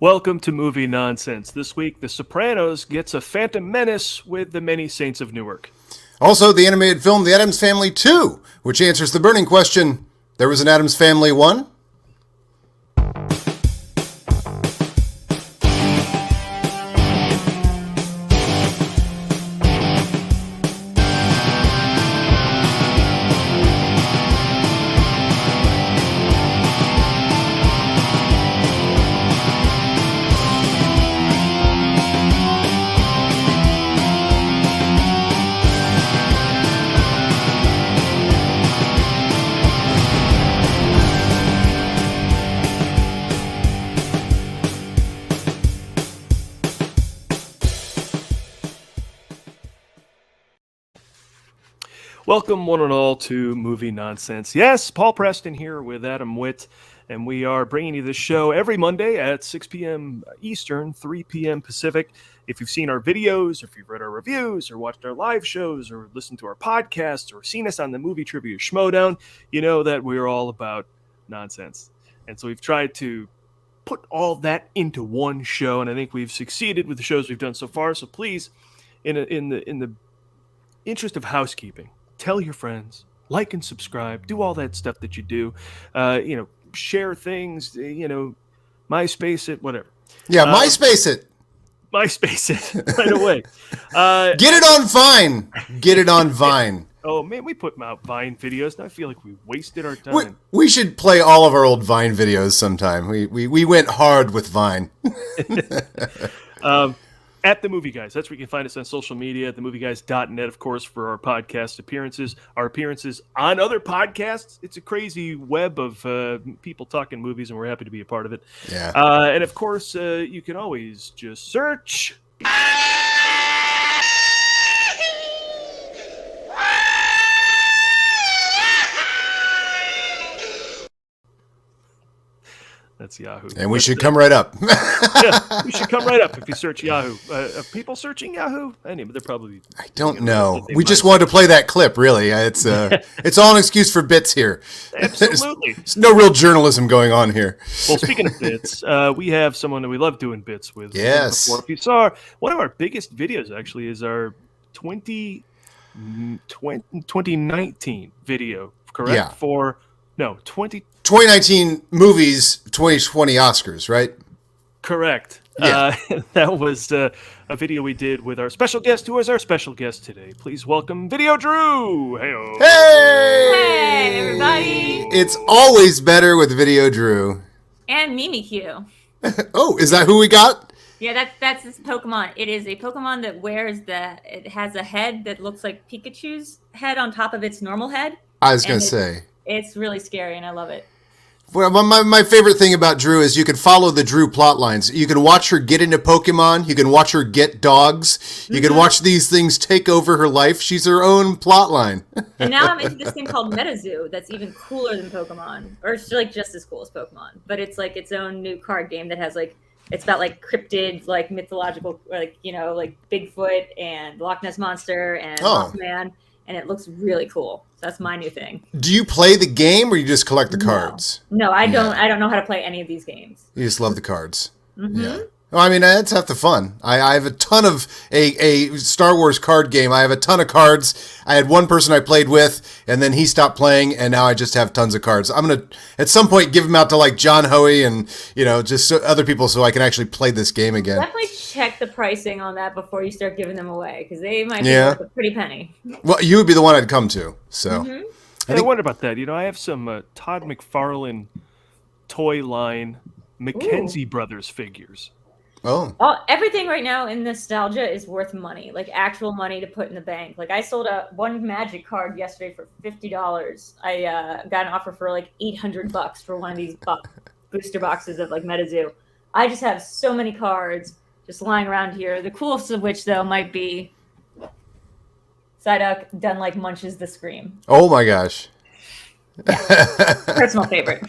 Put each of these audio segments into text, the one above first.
Welcome to Movie Nonsense. This week, The Sopranos gets a Phantom Menace with The Many Saints of Newark. Also, the animated film The Addams Family 2, which answers the burning question, there was an Addams Family 1? Welcome, one and all, to Movie Nonsense. Yes, Paul Preston here with Adam Witt, and we are bringing you this show every Monday at 6 p.m. Eastern, 3 p.m. Pacific. If you've seen our videos, or if you've read our reviews, or watched our live shows, or listened to our podcasts, or seen us on the Movie Trivia Schmoedown, you know that we're all about nonsense. And so we've tried to put all that into one show, and I think we've succeeded with the shows we've done so far. So please, in the interest of housekeeping, tell your friends, like and subscribe, do all that stuff that you do. Share things, MySpace it, whatever. Yeah, MySpace it. MySpace it right away. Get it on Vine. Get it on Vine. Oh, man, we put out Vine videos, and I feel like we wasted our time. We should play all of our old Vine videos sometime. We went hard with Vine. At The Movie Guys. That's where you can find us on social media, themovieguys.net, of course, for our podcast appearances, our appearances on other podcasts. It's a crazy web of people talking movies, and we're happy to be a part of it. Yeah. And, of course, you can always just search... That's Yahoo. And we should come right up. Yeah, we should come right up if you search Yahoo. Are people searching Yahoo? Anyway, they're probably... I don't know. We just wanted to play that clip, really. It's all an excuse for bits here. Absolutely. There's no real journalism going on here. Well, speaking of bits, we have someone that we love doing bits with. Yes. If you saw, one of our biggest videos, actually, is our 2019 video, correct? Yeah. 2019 movies, 2020 Oscars, right? Correct. Yeah. That was a video we did with our special guest. Who is our special guest today? Please welcome Videodrew. Hey-o. Hey, everybody. It's always better with Videodrew. And Mimikyu. Oh, is that who we got? Yeah, that's this Pokemon. It is a Pokemon that it has a head that looks like Pikachu's head on top of its normal head. I was going to say. It's really scary, and I love it. Well, my favorite thing about Drew is you can follow the Drew plot lines. You can watch her get into Pokemon. You can watch her get dogs. You can watch these things take over her life. She's her own plot line. And now I'm into this thing called MetaZoo that's even cooler than Pokemon. Or it's like just as cool as Pokemon. But it's like its own new card game that has like, it's about like cryptids, like mythological, like, like Bigfoot and Loch Ness Monster and Mothman. And it looks really cool. So that's my new thing. Do you play the game or you just collect the cards? No, I don't. I don't know how to play any of these games. You just love the cards. Mm-hmm. Yeah. Well, I mean, that's half the fun. I have a ton of a Star Wars card game. I have a ton of cards. I had one person I played with, and then he stopped playing, and now I just have tons of cards. I'm going to, at some point, give them out to, like, John Hoey and, just other people so I can actually play this game again. Definitely check the pricing on that before you start giving them away, because they might be worth a pretty penny. Well, you would be the one I'd come to, so. Mm-hmm. I wonder about that. I have some Todd McFarlane toy line Mackenzie Brothers figures. Oh. Everything right now in nostalgia is worth money, like actual money to put in the bank. Like I sold one Magic card yesterday for $50. I got an offer for like $800 for one of these booster boxes of like MetaZoo. I just have so many cards just lying around here. The coolest of which though might be Psyduck done like munches the Scream. Oh my gosh. Yeah. Personal favorite.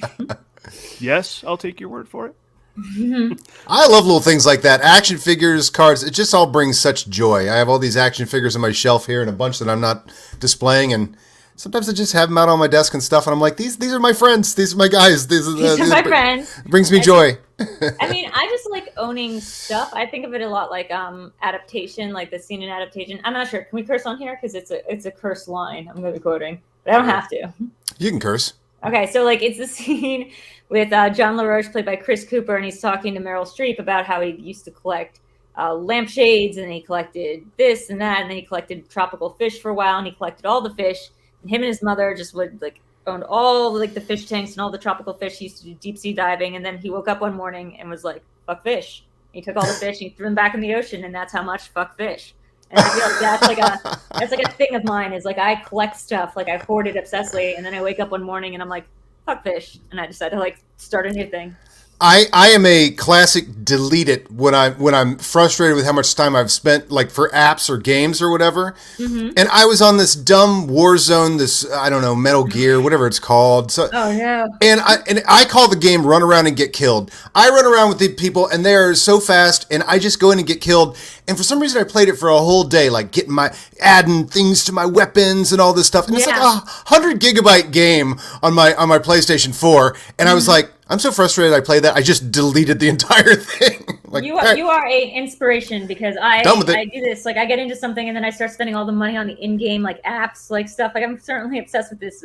Yes, I'll take your word for it. I love little things like that. Action figures, cards, it just all brings such joy. I have all these action figures on my shelf here and a bunch that I'm not displaying, and Sometimes I just have them out on my desk and stuff, and I'm like, these are my friends. These are my guys. These are my friends. Brings me joy. I mean, I just like owning stuff. I think of it a lot like adaptation, like the scene in adaptation. I'm not sure. Can we curse on here? Because it's a curse line I'm going to be quoting, but I don't have to. You can curse. Okay, so like it's the scene with John LaRoche played by Chris Cooper, and he's talking to Meryl Streep about how he used to collect lampshades, and he collected this and that, and then he collected tropical fish for a while, and he collected all the fish. And him and his mother just would like owned all like the fish tanks and all the tropical fish. He used to do deep sea diving, and then he woke up one morning and was like, "Fuck fish." And he took all the fish and he threw them back in the ocean, and that's how much fuck fish. And I feel like that's like a thing of mine. Is like I collect stuff, like I hoard it obsessively, and then I wake up one morning and I'm like, "Fuck fish," and I decide to like start a new thing. I am a classic delete it when I'm frustrated with how much time I've spent like for apps or games or whatever. Mm-hmm. And I was on this dumb Warzone, this I don't know, Metal Gear, whatever it's called. So, oh no. And I call the game Run Around and Get Killed. I run around with the people and they're so fast and I just go in and get killed. And for some reason I played it for a whole day, like adding things to my weapons and all this stuff. And it's like a 100 gigabyte game on my PlayStation 4. And I was like, I'm so frustrated I played that. I just deleted the entire thing. Like you are a inspiration because I do this. Like I get into something and then I start spending all the money on the in-game like apps, like stuff. Like I'm certainly obsessed with this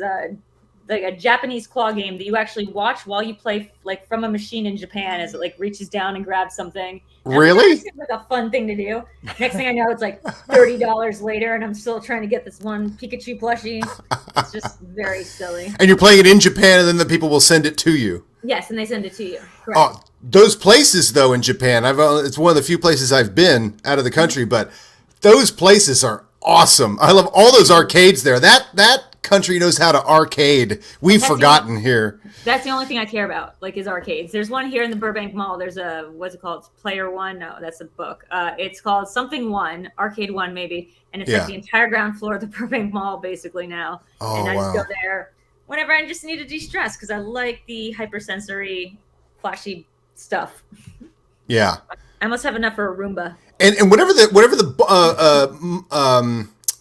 like a Japanese claw game that you actually watch while you play like from a machine in Japan as it like reaches down and grabs something. And really? It seems like a fun thing to do. Next thing I know, it's like $30 later and I'm still trying to get this one Pikachu plushie. It's just very silly. And you're playing it in Japan and then the people will send it to you. Yes, and they send it to you. Correct. Oh, those places though in Japan, it's one of the few places I've been out of the country, but those places are awesome. I love all those arcades there. That country knows how to arcade. We've forgotten here. That's the only thing I care about, like, is arcades. There's one here in the Burbank Mall. There's what's it called? It's Player One? No, that's a book. It's called Something One, Arcade One maybe, and it's like the entire ground floor of the Burbank Mall basically now. Oh, and I just go there whenever I just need to de-stress because I like the hypersensory, flashy stuff. Yeah. I must have enough for a Roomba. And whatever the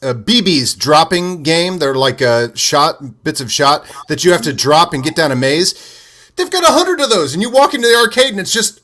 BB's dropping game, they're like bits of shot that you have to drop and get down a maze. They've got 100 of those, and you walk into the arcade and it's just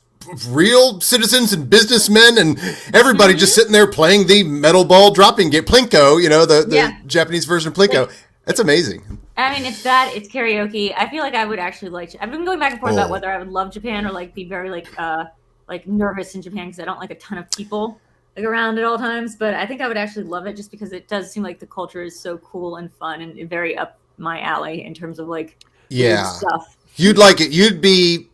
real citizens and businessmen and everybody just sitting there playing the metal ball dropping game, Plinko, the Japanese version of Plinko. That's amazing. I mean, it's karaoke. I feel like I would actually like. I've been going back and forth about whether I would love Japan or like be very like nervous in Japan because I don't like a ton of people like around at all times. But I think I would actually love it just because it does seem like the culture is so cool and fun and very up my alley in terms of like weird stuff. You'd like it. You'd be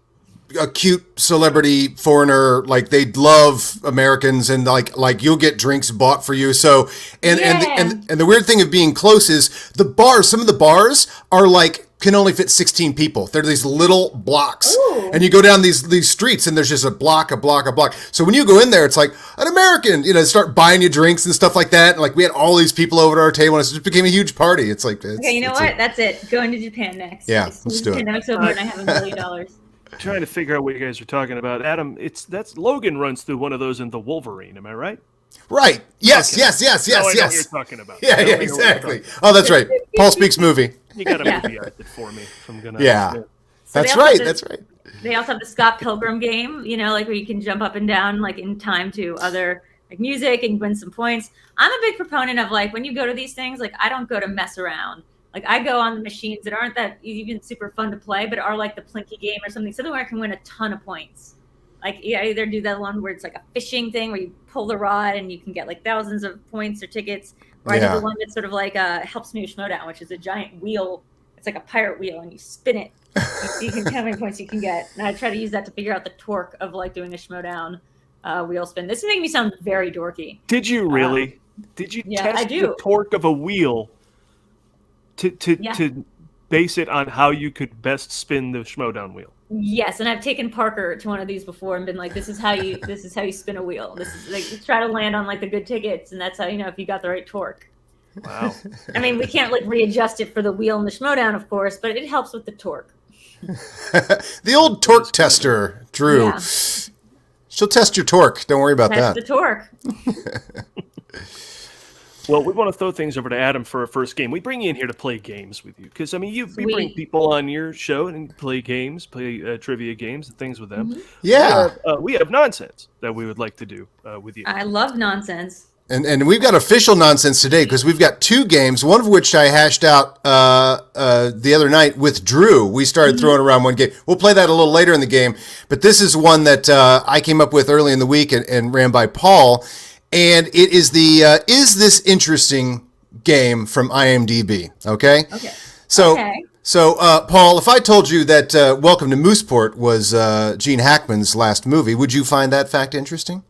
a cute celebrity foreigner. Like they'd love Americans and like you'll get drinks bought for you. So and the weird thing of being close is the bars. Some of the bars are like can only fit 16 people. They're these little blocks. Ooh. And you go down these streets and there's just a block. So when you go in there, it's like an American, start buying you drinks and stuff like that. And like we had all these people over at our table and it just became a huge party. It's like, okay, you know what? That's it. Going to Japan next. Yeah, let's do it. Pandemic's over and I have $1 million. Trying to figure out what you guys are talking about. Adam, that's Logan runs through one of those in the Wolverine, am I right? Right. Yes, okay. yes. I know what you're talking about. Yeah, exactly. Oh, that's right. Paul Speaks Movie. You got a movie art for me. If I'm gonna. Yeah. So that's right. They also have the Scott Pilgrim game, like where you can jump up and down like in time to other like music and win some points. I'm a big proponent of like when you go to these things, like I don't go to mess around. Like I go on the machines that aren't that even super fun to play, but are like the Plinky game or something where I can win a ton of points. Like you either do that one where it's like a fishing thing where you pull the rod and you can get like thousands of points or tickets. Or I do the one that's sort of like helps me Schmoedown, which is a giant wheel. It's like a pirate wheel and you spin it. You can count how many points you can get. And I try to use that to figure out the torque of like doing a Schmoedown wheel spin. This is making me sound very dorky. Did you really? Did you test the torque of a wheel to base it on how you could best spin the Schmoedown wheel? Yes, and I've taken Parker to one of these before and been like, "This is how you spin a wheel. This is like you try to land on like the good tickets, and that's how you know if you got the right torque." Wow. I mean, we can't like readjust it for the wheel in the Schmoedown, of course, but it helps with the torque. The old torque tester, Drew. Yeah. She'll test your torque. Don't worry about that. Test the torque. Well, we want to throw things over to Adam for our first game. We bring you in here to play games with you because, I mean, you bring Sweet. people on your show and play games, play trivia games and things with them. Yeah. We have nonsense that we would like to do with you. I love nonsense. And we've got official nonsense today because we've got 2 games, one of which I hashed out the other night with Drew. We started throwing around one game. We'll play that a little later in the game, but this is one that I came up with early in the week and ran by Paul, and it is the Is This Interesting game from IMDb, okay? Okay. So, Paul, if I told you that Welcome to Mooseport was Gene Hackman's last movie, would you find that fact interesting?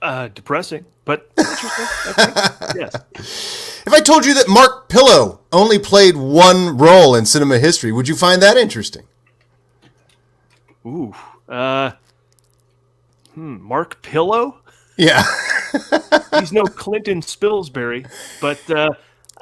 Depressing, but interesting. I think. Yes. If I told you that Mark Pillow only played 1 role in cinema history, would you find that interesting? Ooh. Mark Pillow? Yeah. He's no Clinton Spilsbury, but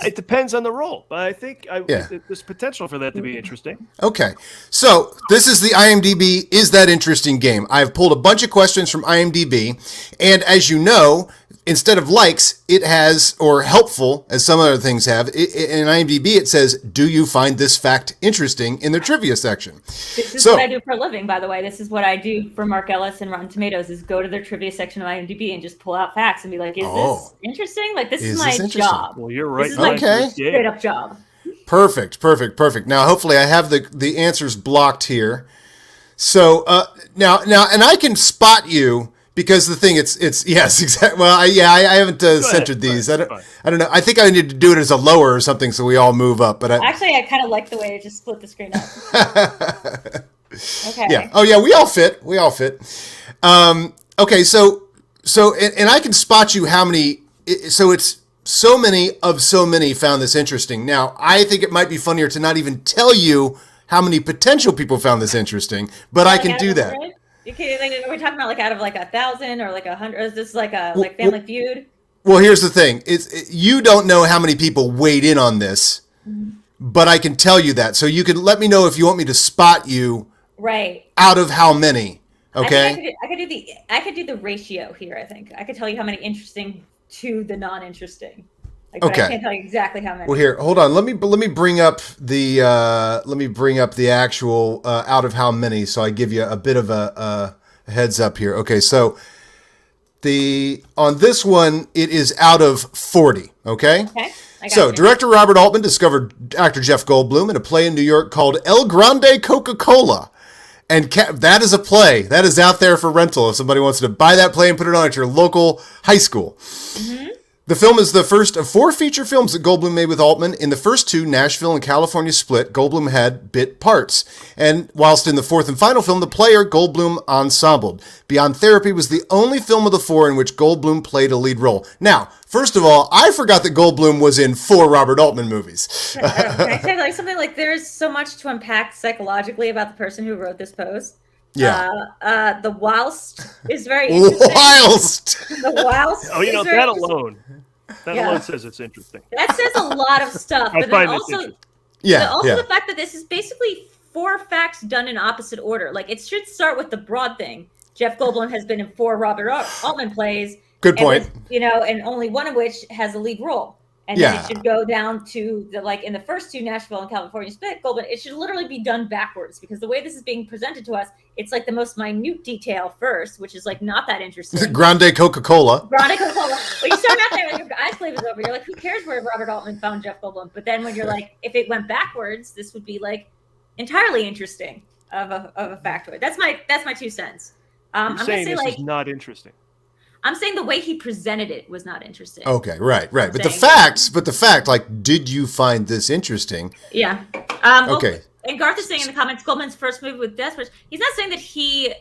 it depends on the role. But I think there's potential for that to be interesting. Okay. So this is the IMDb Is That Interesting game. I've pulled a bunch of questions from IMDb, and as you know, instead of likes, it has, or helpful, as some other things have, in IMDb it says, do you find this fact interesting in the trivia section? This is what I do for a living, by the way. This is what I do for Mark Ellis and Rotten Tomatoes, is go to their trivia section of IMDb and just pull out facts and be like, is this interesting? Like, this is my job. Well, you're right. This is my Okay. straight up job. Perfect. Now, hopefully I have the answers blocked here. So now, and I can spot you because the thing, it's yes, exactly. Well, I haven't centered these. I don't know. I think I need to do it as a lower or something so we all move up. But actually, I kind of like the way it just split the screen up. Okay. Yeah. Oh yeah, we all fit. Okay. So and I can spot you how many. So it's so many found this interesting. Now, I think it might be funnier to not even tell you how many potential people found this interesting, but I can do that. Okay, are we talking about like out of like 1,000 or like 100? Or is this like a Family Feud? Well, here's the thing: you don't know how many people weighed in on this, but I can tell you that. So you can let me know if you want me to spot you. Right. Out of how many? Okay. I could do the ratio here. I think I could tell you how many interesting to the non-interesting. Like, okay. But I can't tell you exactly how many. Well, here, hold on. Let me bring up the actual out of how many, so I give you a bit of a heads up here. Okay, so on this one, it is out of 40. Okay. Okay. So, director Robert Altman discovered actor Jeff Goldblum in a play in New York called El Grande Coca-Cola. And that is a play that is out there for rental if somebody wants to buy that play and put it on at your local high school. Mm-hmm. The film is the first of 4 feature films that Goldblum made with Altman. In the first 2, Nashville and California split, Goldblum had bit parts. And whilst in the 4th and final film, The Player, Goldblum ensembled. Beyond Therapy was the only film of the 4 in which Goldblum played a lead role. Now, first of all, I forgot that Goldblum was in 4 Robert Altman movies. Can I say like something like there's so much to unpack psychologically about the person who wrote this post? Yeah. The whilst is very interesting. The whilst. Oh, that alone. That alone says it's interesting. That says a lot of stuff. I but find then this also, interesting. the fact that this is basically 4 facts done in opposite order. Like, it should start with the broad thing. Jeff Goldblum has been in 4 Robert Altman plays. Good point. And only one of which has a lead role. And then it should go down to in the first 2, Nashville and California split, Goldblum. It should literally be done backwards because the way this is being presented to us, it's like the most minute detail first, which is like not that interesting. Grande Coca-Cola. But you start out there with your eyes glazed over. You're like, who cares where Robert Altman found Jeff Goldblum? But then when you're like, if it went backwards, this would be like entirely interesting of a factoid. That's my 2 cents. I'm saying this is not interesting. I'm saying the way he presented it was not interesting. Okay, right. But the fact, like, did you find this interesting? Yeah. Okay. And Garth is saying in the comments, Goldman's first movie with Desperate. He's not saying that he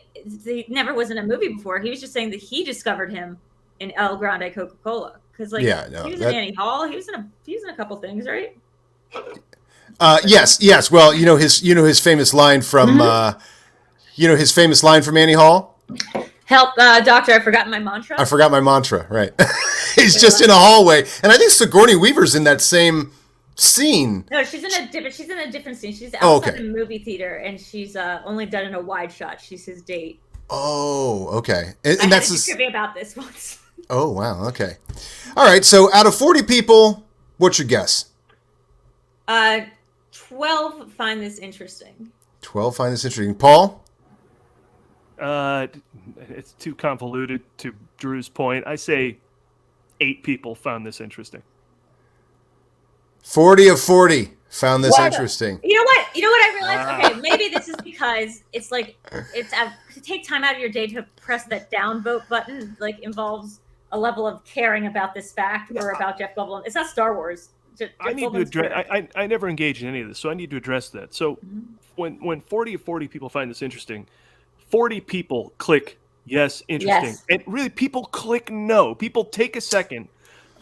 never was in a movie before. He was just saying that he discovered him in El Grande Coca-Cola. Because he was in Annie Hall. He was in a couple things, right? Yes. Well, his famous line from Annie Hall. Help, doctor, I've forgotten my mantra. I forgot my mantra, right. He's just in a hallway. And I think Sigourney Weaver's in that same scene. No, she's in a different scene. She's outside the movie theater, and she's only done in a wide shot. She's his date. Oh, okay. And that's trivia about this once. Oh, wow. Okay. All right. So out of 40 people, what's your guess? 12 find this interesting. 12 find this interesting. Paul? It's too convoluted to Drew's point. I say 8 people found this interesting. 40 of 40 found this interesting. You know what? I realized? Okay, maybe this is because it's like to take time out of your day to press that downvote button involves a level of caring about this fact or about Jeff Goldblum. It's not Star Wars. I need to address. I never engaged in any of this, so I need to address that. So when 40 of 40 people find this interesting, 40 people click yes, interesting, and really people click no. People take a second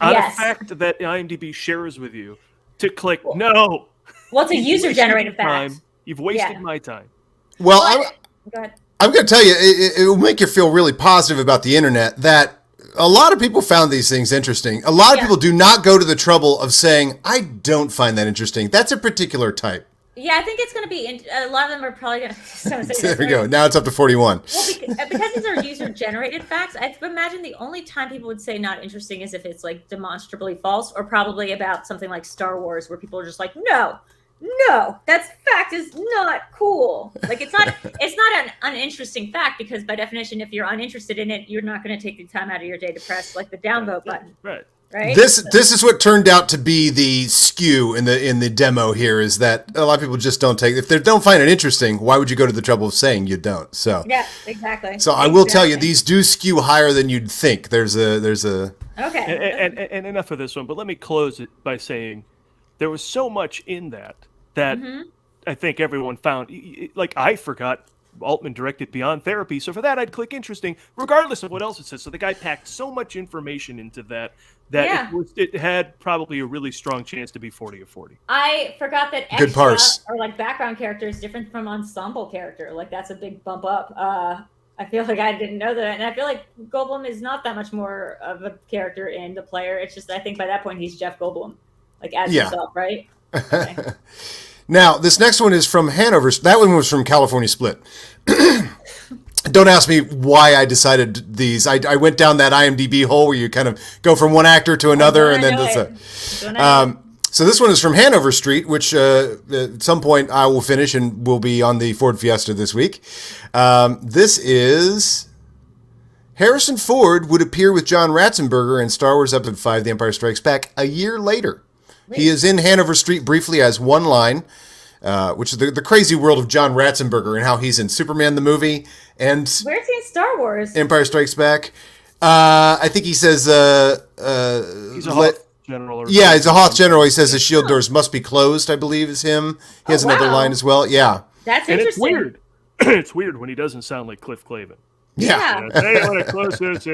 on a fact that IMDb shares with you to click no. Well, it's a user-generated fact. You've wasted my time. Well, go ahead. I'm going to tell you, it will make you feel really positive about the internet that a lot of people found these things interesting. A lot of people do not go to the trouble of saying, I don't find that interesting. That's a particular type. Yeah, I think it's going to be, a lot of them are probably going to There we go. Now it's up to 41. Well, because these are user-generated facts, I imagine the only time people would say not interesting is if it's demonstrably false, or probably about something like Star Wars where people are just like, no, that fact is not cool. It's not an uninteresting fact, because by definition, if you're uninterested in it, you're not going to take the time out of your day to press the downvote button. Right. This is what turned out to be the skew in the demo here, is that a lot of people just don't take, if they don't find it interesting, why would you go to the trouble of saying you don't? So yeah, exactly. So I will tell you, these do skew higher than you'd think. There's a okay. And enough of this one, but let me close it by saying there was so much in that I think everyone found. I forgot Altman directed Beyond Therapy, so for that I'd click interesting, regardless of what else it says. So the guy packed so much information into that it had probably a really strong chance to be 40 of 40. I forgot that good parse, or background character is different from ensemble character. That's a big bump up. I feel like I didn't know that, and I feel like Goldblum is not that much more of a character in The Player. It's just I think by that point he's Jeff Goldblum, as himself, right? Okay. Now, this next one is from Hanover. That one was from California Split. Don't ask me why I decided these. I went down that IMDb hole where you kind of go from one actor to another, and then so this one is from Hanover Street, which at some point I will finish and will be on the Ford Fiesta this week. This is Harrison Ford would appear with John Ratzenberger in Star Wars Episode 5: The Empire Strikes Back a year later. He is in Hanover Street briefly as one line, which is the crazy world of John Ratzenberger and how he's in Superman the movie and where's he in Star Wars? Empire Strikes Back. I think he says he's a Hoth general. He's a Hoth general. He says the shield doors must be closed, I believe is him. He has another line as well. Yeah. That's interesting. It's weird. It's weird when he doesn't sound like Cliff Clavin. Yeah. They want to close this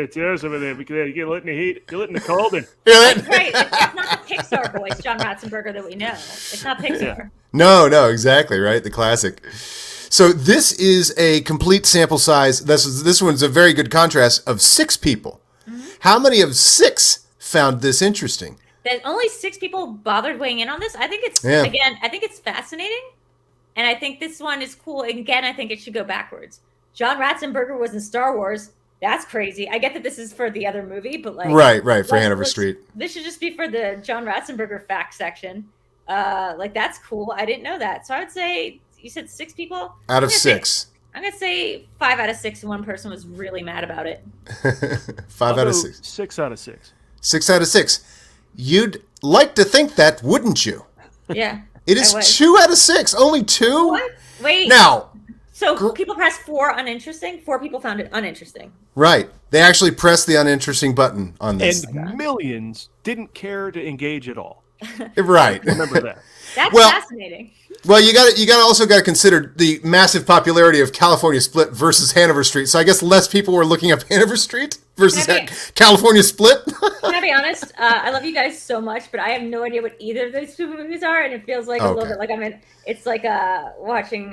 over there because you get lit in the heat, you lit in the cold. And... Right. It's not the Pixar voice, John Ratzenberger, that we know. It's not Pixar. Yeah. No, exactly, right? The classic. So this is a complete sample size. This one's a very good contrast of 6 people. Mm-hmm. How many of 6 found this interesting? That only 6 people bothered weighing in on this. I think it's I think it's fascinating, and I think this one is cool. And again, I think it should go backwards. John Ratzenberger was in Star Wars. That's crazy. I get that this is for the other movie, but right for Hanover Street. This should just be for the John Ratzenberger fact section. That's cool. I didn't know that. So I would say you said 6 people out of 6. I'm gonna say 5 out of 6, and one person was really mad about it. 5 out of 6. 6 out of 6. 6 out of 6. You'd like to think that, wouldn't you? Yeah. It is 2 out of 6. Only 2. What? Wait. Now. So people pressed 4 uninteresting. 4 people found it uninteresting. Right. They actually pressed the uninteresting button on this. And millions didn't care to engage at all. Right. Remember that. That's fascinating. Well, you got to consider the massive popularity of California Split versus Hanover Street. So I guess less people were looking up Hanover Street versus California Split. Can I be honest? I love you guys so much, but I have no idea what either of those 2 movies are, and it feels like a little bit like I'm in. It's like watching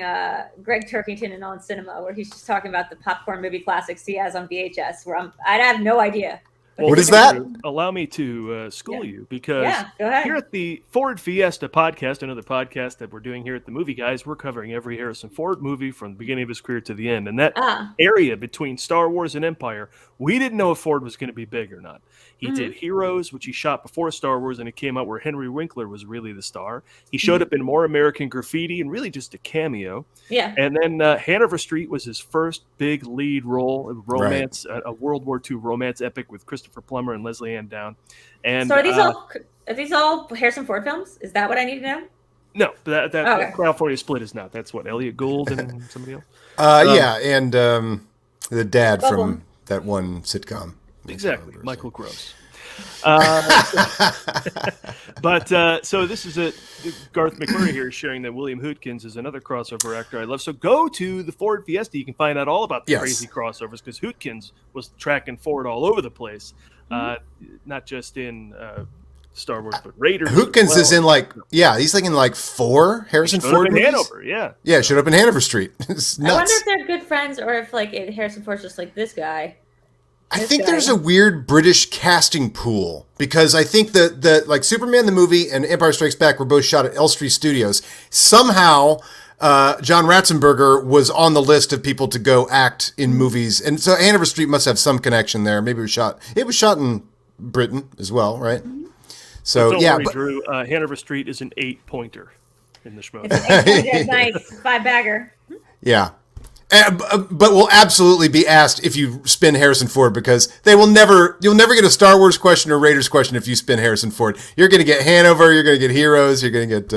Greg Turkington in On Cinema, where he's just talking about the popcorn movie classics he has on VHS. Where I have no idea. What is that? Allow me to school you, because go ahead. here at the Ford Fiesta podcast, another podcast that we're doing here at the Movie Guys, we're covering every Harrison Ford movie from the beginning of his career to the end. And that area between Star Wars and Empire, we didn't know if Ford was going to be big or not. He did Heroes, which he shot before Star Wars, and it came out where Henry Winkler was really the star. He showed up in More American Graffiti and really just a cameo. Yeah. And then Hanover Street was his first big lead role, romance, a World War II romance epic with Christopher Plummer and Leslie Ann Down. And so are these all Harrison Ford films? Is that what I need to know? No, that California Split is not. That's what, Elliot Gould and somebody else? And the dad from that one sitcom. Exactly, Michael Gross. But so this is Garth McMurray here is sharing that William Hootkins is another crossover actor I love. So go to the Ford Fiesta. You can find out all about the crazy crossovers, because Hootkins was tracking Ford all over the place, not just in Star Wars, but Raiders. Hootkins is in he's like in 4 Harrison Ford movies. Hanover, yeah, showed up in Hanover Street. It's nuts. I wonder if they're good friends, or if Harrison Ford's just like this guy. I think there's a weird British casting pool, because I think that like Superman the movie and Empire Strikes Back were both shot at Elstree Studios. Somehow, John Ratzenberger was on the list of people to go act in movies, and so Hanover Street must have some connection there. Maybe it was shot in Britain as well, right? So don't worry, Drew. Hanover Street is an 8-pointer in the Schmoedown. It's nice 5-bagger. Yeah. But we'll absolutely be asked if you spin Harrison Ford, because you'll never get a Star Wars question or Raiders question if you spin Harrison Ford. You're going to get Hanover, you're going to get Heroes, you're going to get...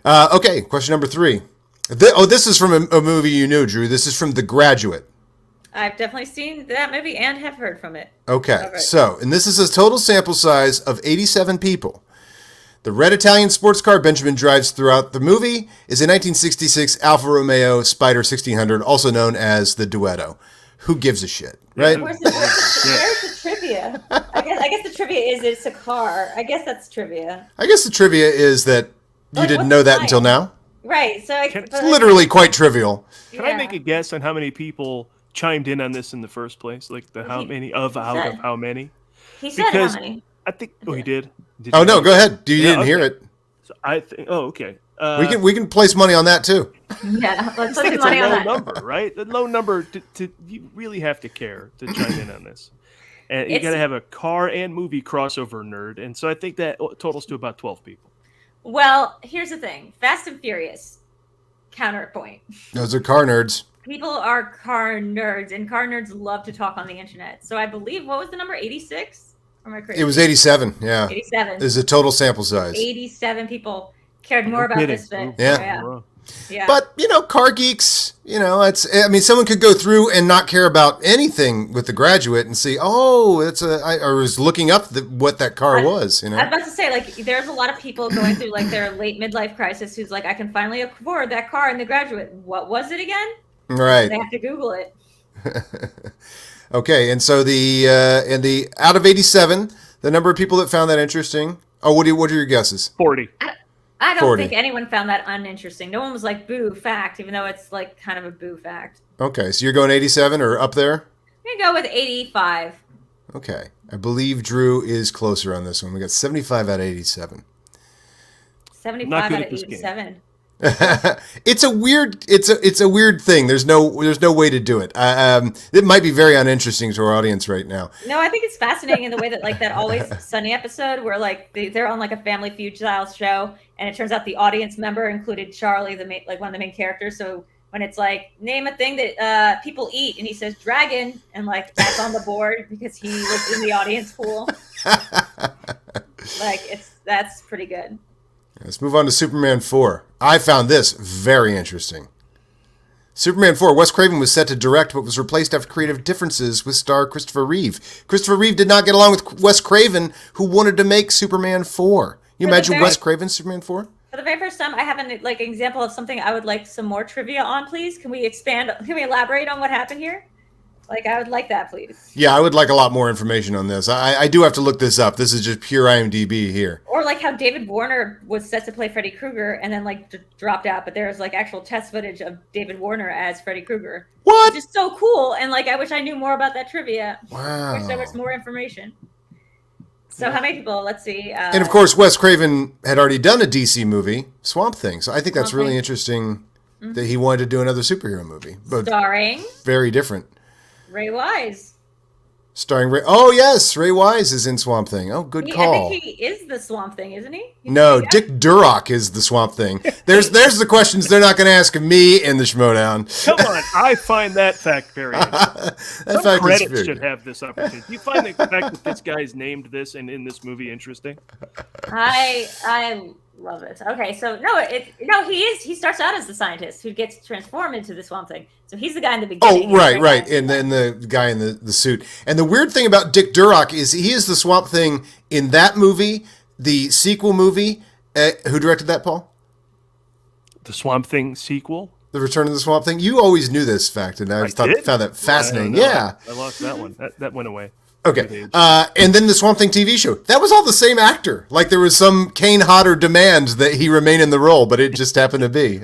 Okay, question number 3. This is from a movie you know, Drew. This is from The Graduate. I've definitely seen that movie and have heard from it. Okay, so, and this is a total sample size of 87 people. The red Italian sports car Benjamin drives throughout the movie is a 1966 Alfa Romeo Spider 1600, also known as the Duetto. Who gives a shit, right? Where's the trivia? I guess the trivia is it's a car. I guess that's trivia. I guess the trivia is that you didn't know that until now. Right. So it's literally quite trivial. Can I make a guess on how many people chimed in on this in the first place? Like how many of how many? He said how many. I think. Oh, he did. No, go ahead. You didn't hear it. So I think. Oh, okay. We can place money on that too. Yeah, let's put it's money a on low that. number, right? The low number. You really have to care to chime in on this, and you got to have a car and movie crossover nerd, and so I think that totals to about 12 people. Well, here's the thing: Fast and Furious. Counterpoint. Those are car nerds. People are car nerds, and car nerds love to talk on the internet. So I believe, what was the number? 86. Am I crazy? It was 87, yeah. 87. This is a total sample size. 87 people cared more about this fit. Yeah. Yeah. But, car geeks, someone could go through and not care about anything with The Graduate and see, I was looking up what that car was, I was about to say, there's a lot of people going through, their late midlife crisis who's like, I can finally afford that car in The Graduate. What was it again? Right. They have to Google it. Okay, and so the out of 87, the number of people that found that interesting. Oh, what are your guesses? 40. I don't think anyone found that uninteresting. No one was like, boo, fact, even though it's kind of a boo fact. Okay, so you're going 87 or up there? I'm going to go with 85. Okay, I believe Drew is closer on this one. We got 75 out of 87. 75 out of 87. It's a weird thing. There's no way to do it. It might be very uninteresting to our audience right now. No, I think it's fascinating in the way that that Always Sunny episode where they're on a Family Feud style show, and it turns out the audience member included Charlie, one of the main characters. So when it's name a thing that people eat, and he says dragon, and that's on the board because he was in the audience pool. That's pretty good. Let's move on to Superman 4. I found this very interesting. Superman 4, Wes Craven was set to direct, but was replaced after creative differences with star Christopher Reeve. Christopher Reeve did not get along with Wes Craven, who wanted to make Superman 4. You imagine Wes Craven's Superman 4? For the very first time, I have an example of something I would like some more trivia on, please. Can we elaborate on what happened here? Like, I would like that, please. Yeah, I would like a lot more information on this. I do have to look this up. This is just pure IMDb here. Or like how David Warner was set to play Freddy Krueger and then like dropped out, but there's like actual test footage of David Warner as Freddy Krueger. What? Which is so cool, and like I wish I knew more about that trivia. Wow. I wish there was more information. So how many people? Let's see. And of course, Wes Craven had already done a DC movie, Swamp Thing. So I think that's really interesting that he wanted to do another superhero movie, but starring very different. Ray Wise. Starring Ray. Oh yes, Ray Wise is in Swamp Thing. Oh, good call. I think he is the Swamp Thing, isn't he? No, Dick Durock is the Swamp Thing. There's the questions they're not going to ask me in the Schmoedown. Come on, I find that fact very interesting. Some credits should have this opportunity. Do you find the fact that this guy's named this and in this movie interesting? I love it. Okay, so he starts out as the scientist who gets transformed into the Swamp Thing. So he's the guy in the beginning. Oh, right. And then the guy in the suit. And the weird thing about Dick Durock is he is the Swamp Thing in that movie, the sequel movie. Who directed that, Paul? The Swamp Thing sequel? The Return of the Swamp Thing? You always knew this fact, and I found that fascinating. Yeah. I lost that one. That went away. Okay. And then the Swamp Thing TV show. That was all the same actor. Like there was some Kane Hodder demand that he remain in the role, but it just happened to be.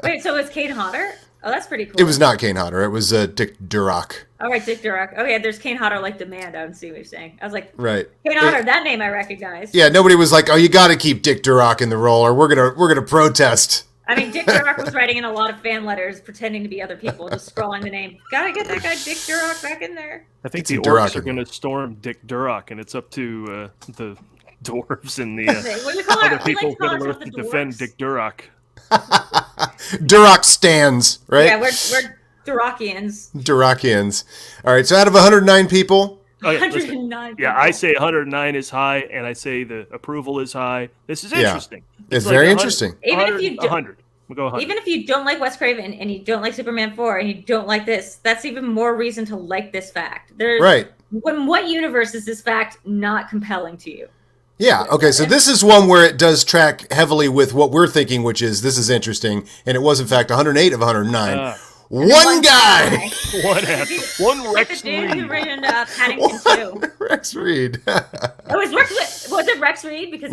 Wait, so it's Kane Hodder? Oh, that's pretty cool. It was not Kane Hodder. It was Dick Durock. All right, Dick Durock. Okay, there's Kane Hodder like demand. I don't see what you're saying. I was like, right. Kane Hodder, that name I recognize. Yeah, nobody was like, oh, you got to keep Dick Durock in the role, or we're gonna protest. I mean, Dick Durock was writing in a lot of fan letters, pretending to be other people, just scrawling the name. Gotta get that guy Dick Durock back in there. I think the orcs are going to storm Dick Durock, and it's up to the dwarves and the other people of Middle Earth to defend Dick Durock. Durock stands, right? Yeah, we're Durockians. Durockians. All right, so out of 109 people... Okay, 109 people. Yeah, I say 109 is high, and I say the approval is high. This is interesting. It's very interesting. Even if you 100. We'll go 100. Even if you don't like Wes Craven and you don't like Superman 4 and you don't like this, that's even more reason to like this fact. Right. In what universe is this fact not compelling to you? Yeah, okay, so this is one where it does track heavily with what we're thinking, which is this is interesting, and it was, in fact, 108 of 109. One guy! One Rex Reed. Reed. Who written Paddington 2. Rex Reed. Was it Rex Reed? Because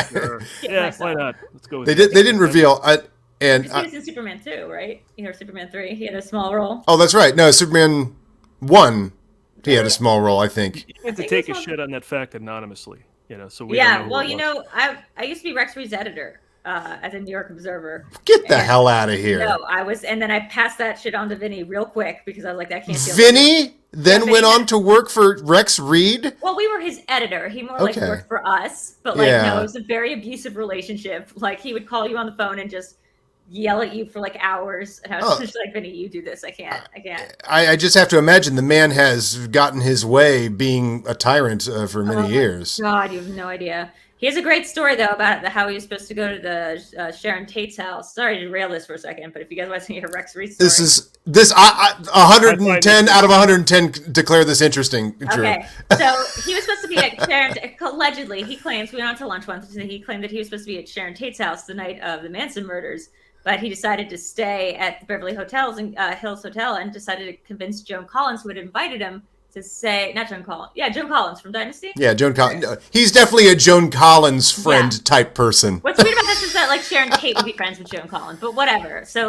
Sure. Yeah, why not? Let's go with They didn't reveal... he was in Superman 2, right? Or Superman 3. He had a small role. Oh, that's right. No, Superman 1, he had a small role, I think. You have to take a shit on that fact anonymously. So we I used to be Rex Reed's editor as a New York Observer. Get the hell out of here. No, I was, and then I passed that shit on to Vinny real quick because I was like, that can't be. Vinny went on to work for Rex Reed? Well, we were his editor. He more like worked for us, but no, it was a very abusive relationship. Like he would call you on the phone and just yell at you for like hours, and I was just like, Vinny, you do this. I can't. I just have to imagine the man has gotten his way being a tyrant for many years. God, you have no idea. He has a great story though about how he was supposed to go to the Sharon Tate's house. Sorry to derail this for a second, but if you guys want to hear Rex Reed's story, this 110 out of 110 declare this interesting. Okay, so he was supposed to be at Sharon. Allegedly, he claims we went out to lunch once. And he claimed that he was supposed to be at Sharon Tate's house the night of the Manson murders. But he decided to stay at the Beverly Hills Hotel and decided to convince Joan Collins, who had invited him, to say, not Joan Collins. Yeah, Joan Collins from Dynasty. Yeah, Joan Collins. He's definitely a Joan Collins friend type person. What's weird about this is that like Sharon Tate would be friends with Joan Collins, but whatever. So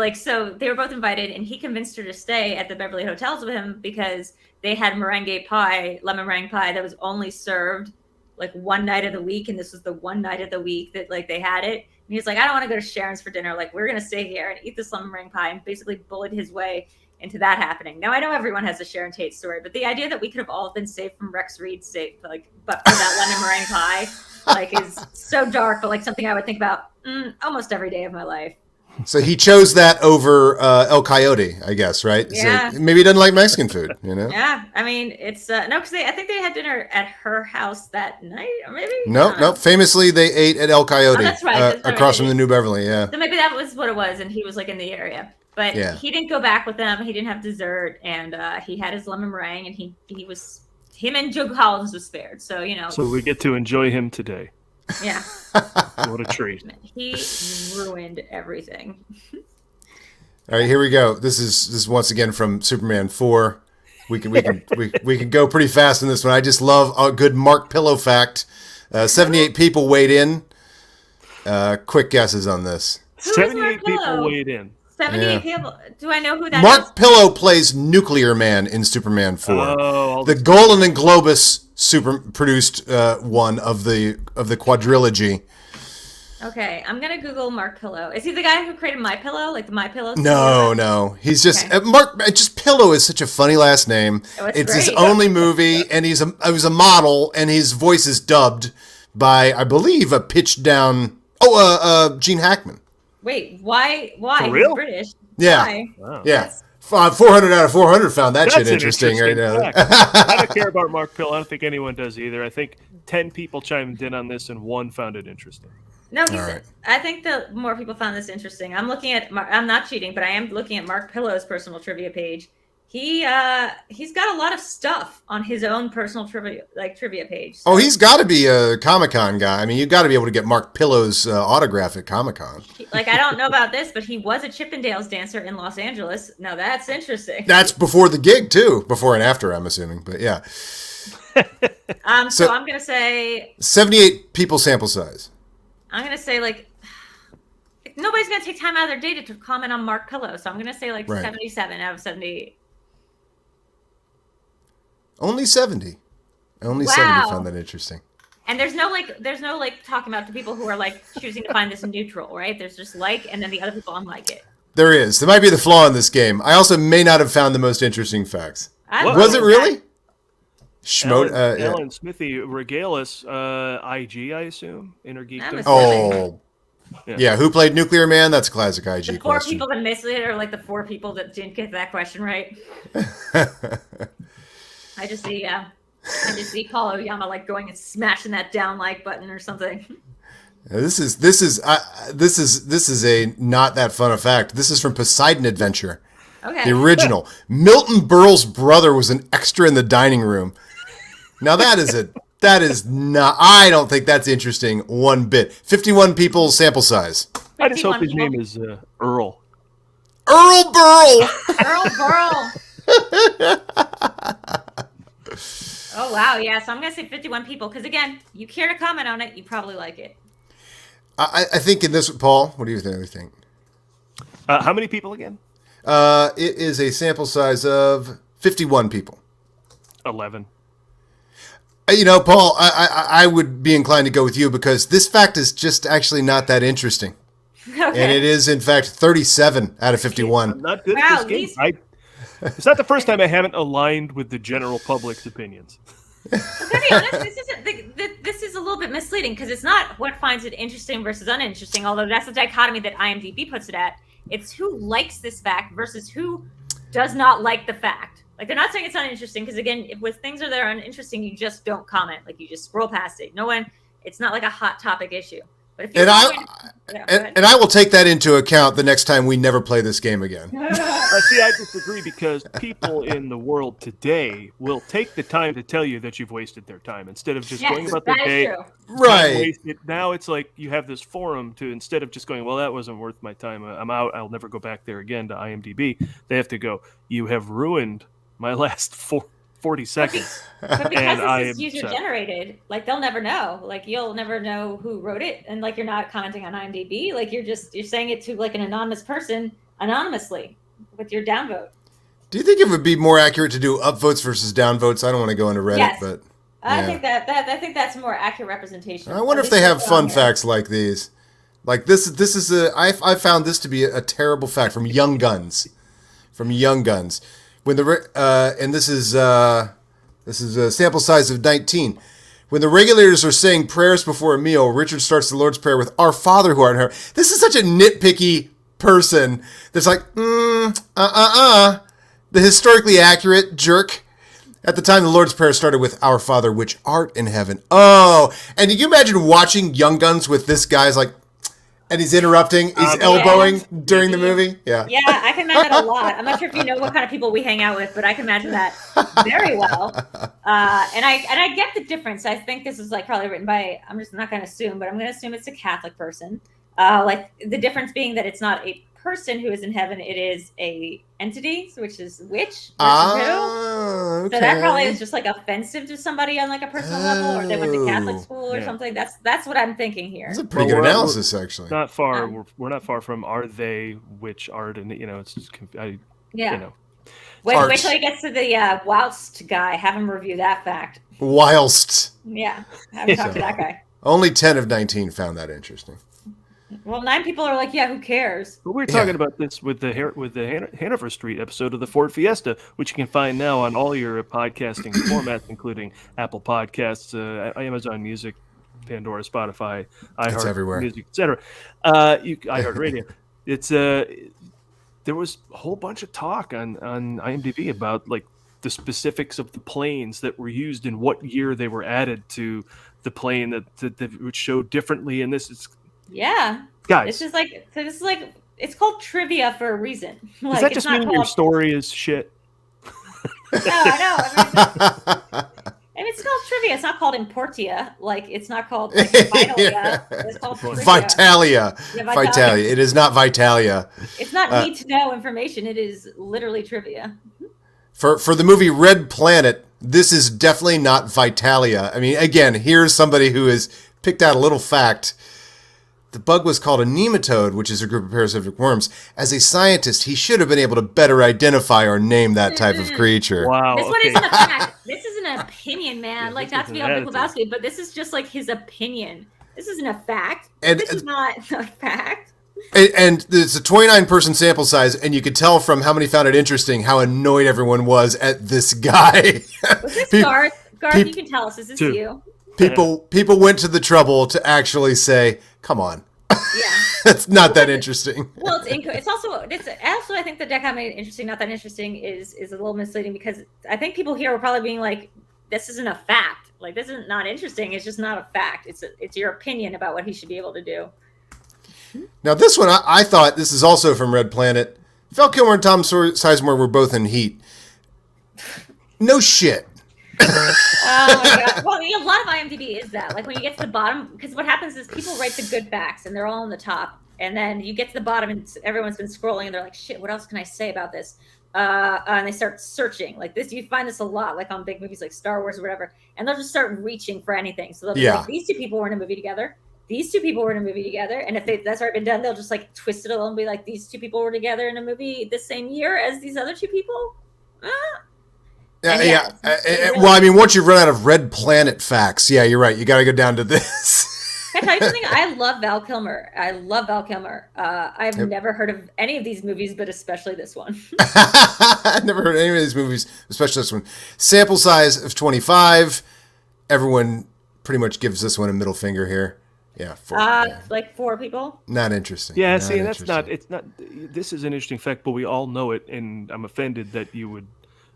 they were both invited, and he convinced her to stay at the Beverly Hotels with him because they had meringue pie, lemon meringue pie that was only served like one night of the week, and this was the one night of the week that like they had it. And he was like, I don't want to go to Sharon's for dinner. Like, we're gonna stay here and eat this lemon meringue pie, and basically bullied his way into that happening. Now I know everyone has a Sharon Tate story, but the idea that we could have all been saved from Rex Reed's but for that lemon meringue pie, like, is so dark, but like something I would think about almost every day of my life. So he chose that over El Coyote, I guess, right? Yeah. So maybe he doesn't like Mexican food, Yeah, I mean, it's no, because I think they had dinner at her house that night, or maybe. No. Famously, they ate at El Coyote. That's right. Across from the New Beverly. Yeah. So maybe that was what it was, and he was like in the area. But he didn't go back with them. He didn't have dessert, and he had his lemon meringue, and him and Joe Collins was spared. So So we get to enjoy him today. Yeah. What a treat. He ruined everything. All right, here we go. This is once again from Superman 4. we can go pretty fast in this one. I just love a good Mark Pillow fact. 78 people weighed in. Quick guesses on this. Who is 78 Mark people Pillow? weighed in. 78 people. Do I know who that is? Mark Pillow plays Nuclear Man in Superman 4. Oh, The Golan and Globus produced one of the quadrilogy. Okay, I'm gonna Google Mark Pillow. Is he the guy who created My Pillow, like the My Pillow? No. He's just Okay. Mark. Just Pillow is such a funny last name. Oh, It's his great. only movie, and he was a model, and his voice is dubbed by, I believe, a pitched down. Gene Hackman. Wait, why? For He's real? British. Yeah. Why? Wow. Yeah. 400 out of 400 found that That's shit an interesting right now. fact. I don't care about Mark Pill. I don't think anyone does either. I think 10 people chimed in on this and 1 found it interesting. No, right. I think that more people found this interesting. I'm looking at. I'm not cheating, but I am looking at Mark Pillow's personal trivia page. He's got a lot of stuff on his own personal trivia page. Oh, he's got to be a Comic-Con guy. I mean, you got to be able to get Mark Pillow's autograph at Comic-Con. Like, I don't know about this, but he was a Chippendales dancer in Los Angeles. Now that's interesting. That's before the gig too, before and after, I'm assuming. But yeah, So I'm gonna say 78 people sample size. I'm gonna say like nobody's gonna take time out of their day to comment on Mark Pillow, so I'm gonna say like Right. 77 out of 78. Only 70. Only Wow. 70 found that interesting. And there's no like talking about the people who are like choosing to find this neutral, right? There's just like, and then the other people unlike it. There is. There might be the flaw in this game. I also may not have found the most interesting facts. I What? love Was it that. really? Schmoed. Alan Smithy, Regalis, IG, I assume. Inner That was Geekdom. Oh. Yeah. Yeah. Who played Nuclear Man? That's a classic IG The 4 question. people that missed it are like the 4 people that didn't get that question right. I just see Paul Oyama like going and smashing that down like button or something. This is a not that fun a fact. This is from Poseidon Adventure, Okay. the original. Milton Berle's brother was an extra in the dining room. Now that is not. I don't think that's interesting one bit. 51 people sample size. I just hope 51 his name people. is Earl. Earl Burl. Earl. Oh wow, yeah. So I'm gonna say 51 people because again, you care to comment on it, you probably like it. I think in this, Paul. What do you think? How many people again? It is a sample size of 51 people. 11. You know, Paul, I would be inclined to go with you because this fact is just actually not that interesting. Okay. And it is, in fact, 37 out of 51. I'm not good Wow, at this game. It's not the first time I haven't aligned with the general public's opinions. To be honest, this is a little bit misleading because it's not what finds it interesting versus uninteresting, although that's the dichotomy that IMDb puts it at. It's who likes this fact versus who does not like the fact. Like, they're not saying it's uninteresting because, again, if with things that are uninteresting, you just don't comment. Like, you just scroll past it. It's not like a hot topic issue. But if you're And I will take that into account the next time we never play this game again. See, I disagree because people in the world today will take the time to tell you that you've wasted their time instead of just going about their that is day. true. Right. Wasted. Now it's like you have this forum to, instead of just going, well, that wasn't worth my time. I'm out. I'll never go back there again to IMDb. They have to go, you have ruined my last 40 seconds. But because And I this is am user upset. generated, like they'll never know. Like you'll never know who wrote it, and like you're not commenting on IMDb. Like you're saying it to like an anonymous person anonymously with your downvote. Do you think it would be more accurate to do upvotes versus downvotes? I don't want to go into Reddit, Yes. but I yeah. think that's a more accurate representation. I wonder At if they least have what's fun on here. facts like these. Like this is I found this to be a terrible fact from Young Guns. From Young Guns. When and this is a sample size of 19. When the regulators are saying prayers before a meal, Richard starts the Lord's Prayer with "Our Father who art in heaven." This is such a nitpicky person that's like, the historically accurate jerk. At the time, the Lord's Prayer started with "Our Father which art in heaven." Oh, and can you imagine watching Young Guns with this guy's like, and he's interrupting, he's elbowing during the movie? Yeah. Yeah, I can imagine that a lot. I'm not sure if you know what kind of people we hang out with, but I can imagine that very well. And I get the difference. I think this is like probably written by. I'm just not going to assume, but I'm going to assume it's a Catholic person. Like the difference being that it's not a person who is in heaven, it is a entity, which is witch versus who. Okay. So that probably is just like offensive to somebody on like a personal level, or they went to Catholic school or Yeah. something. That's what I'm thinking here. That's a pretty good analysis, actually. Not far. We're not far from are they witch art, and it's just Yeah. Wait till he gets to the whilst guy. Have him review that fact. Whilst. Yeah. Have him talk to that guy. Only 10 of 19 found that interesting. Well, 9 people are like, yeah, who cares? But we were talking about this with the Hanover Street episode of the Ford Fiesta, which you can find now on all your podcasting formats, including Apple Podcasts, Amazon Music, Pandora, Spotify, It's everywhere. Music, etc. iHeartRadio. It's there was a whole bunch of talk on IMDb about like the specifics of the planes that were used and what year they were added to the plane that would show differently. And this is guys. This is like it's called trivia for a reason. Like, does that just mean your story is shit? No, I know. I mean, it's called trivia. It's not called Importia. Like, it's not called like, Vitalia. It's called trivia. Vitalia. Vitalia. It is not Vitalia. It's not need to know information. It is literally trivia. For the movie Red Planet, this is definitely not Vitalia. I mean, again, here's somebody who has picked out a little fact. The bug was called a nematode, which is a group of parasitic worms. As a scientist, he should have been able to better identify or name that type of creature. Wow. This one isn't a fact. This is an opinion, man. Like, not to be all Big Lebowski, but this is just like his opinion. This isn't a fact. This is not a fact. And it's a 29-person sample size, and you could tell from how many found it interesting how annoyed everyone was at this guy. Was this Garth? Garth, you can tell us. Is this you? People went to the trouble to actually say, "Come on, it's not that interesting." Well, it's also I think the deck I made interesting, not that interesting is a little misleading because I think people here were probably being like, "This isn't a fact. Like this isn't not interesting. It's just not a fact. It's your opinion about what he should be able to do." Now this one, I thought this is also from Red Planet. Val Kilmer and Tom Sizemore were both in Heat. No shit. Oh my God. Well, a lot of IMDb is that. Like when you get to the bottom, because what happens is people write the good facts and they're all on the top. And then you get to the bottom and everyone's been scrolling and they're like, shit, what else can I say about this? And they start searching. Like this, you find this a lot, like on big movies like Star Wars or whatever. And they'll just start reaching for anything. So they'll be like, these two people were in a movie together. These two people were in a movie together. And if that's already been done, they'll just like twist it a little and be like, these two people were together in a movie the same year as these other two people. Yeah. Well, I mean, once you've run out of Red Planet facts, yeah, you're right. You got to go down to this. Can I tell you something? I love Val Kilmer. I've never heard of any of these movies, but especially this one. I've never heard of any of these movies, especially this one. Sample size of 25. Everyone pretty much gives this one a middle finger here. Yeah, 4. Like 4 people. Not interesting. Yeah, see, that's not. It's not. This is an interesting fact, but we all know it, and I'm offended that you would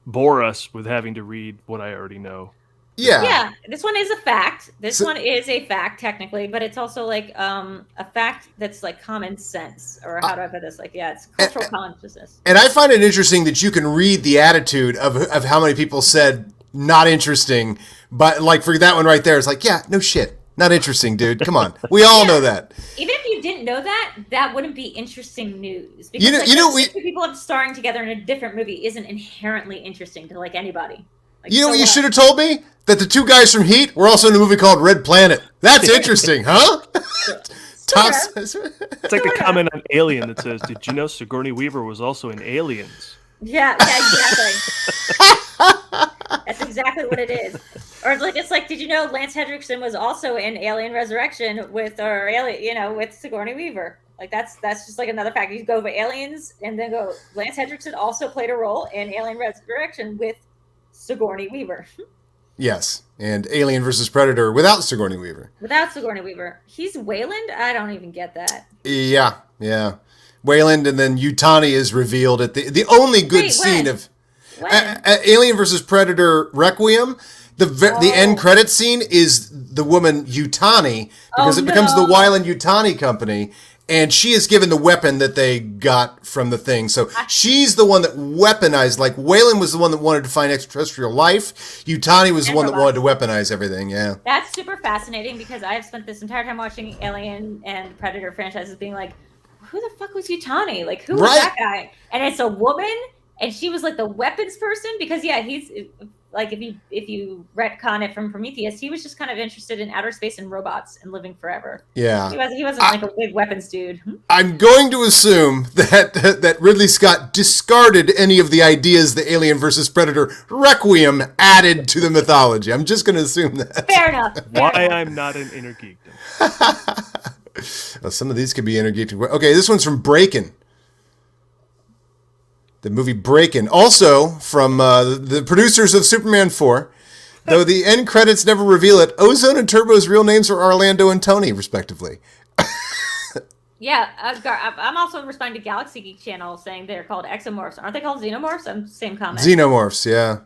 bore us with having to read what I already know. Yeah. This one is a fact. This one is a fact technically, but it's also like a fact that's like common sense, or how do I put this? Like, it's cultural consciousness. And I find it interesting that you can read the attitude of how many people said not interesting, but like for that one right there, it's like, yeah, no shit. Not interesting, dude. Come on. We all know that. Even if you didn't know that, that wouldn't be interesting news. Because two people starring together in a different movie isn't inherently interesting to like anybody. Like, you know what you should have told me? That the 2 guys from Heat were also in a movie called Red Planet. That's interesting, huh? It's like the comment on Alien that says, "Did you know Sigourney Weaver was also in Aliens?" Yeah, exactly. That's exactly what it is. Or it's like, did you know Lance Henriksen was also in Alien Resurrection with Sigourney Weaver? Like that's just like another fact. You go over Aliens and then go, Lance Henriksen also played a role in Alien Resurrection with Sigourney Weaver. Yes, and Alien versus Predator without Sigourney Weaver. Without Sigourney Weaver. He's Wayland? I don't even get that. Yeah. Wayland, and then Yutani is revealed at the only good scene of Alien versus Predator Requiem. The end credit scene is the woman Yutani, because it becomes the Wayland Yutani Company, and she is given the weapon that they got from the thing. So she's the one that weaponized. Like Wayland was the one that wanted to find extraterrestrial life. Yutani was the one that wanted to weaponize everything. Yeah, that's super fascinating because I've spent this entire time watching Alien and Predator franchises, being like, who the fuck was Yutani? Like, who was Right. that guy? And it's a woman, and she was like the weapons person because he's like if you retcon it from Prometheus, he was just kind of interested in outer space and robots and living forever. Yeah. He wasn't like a big weapons dude. I'm going to assume that Ridley Scott discarded any of the ideas the Alien versus Predator Requiem added to the mythology. I'm just going to assume that. Fair enough. Why I'm not an inner geekdom. Some of these could be inner geekdom. Okay, this one's from Breakin'. The movie Breakin'. Also from the producers of Superman 4. Though the end credits never reveal it, Ozone and Turbo's real names are Orlando and Tony, respectively. Yeah, I'm also responding to Galaxy Geek Channel saying they're called exomorphs. Aren't they called xenomorphs? Same comment. Xenomorphs, yeah.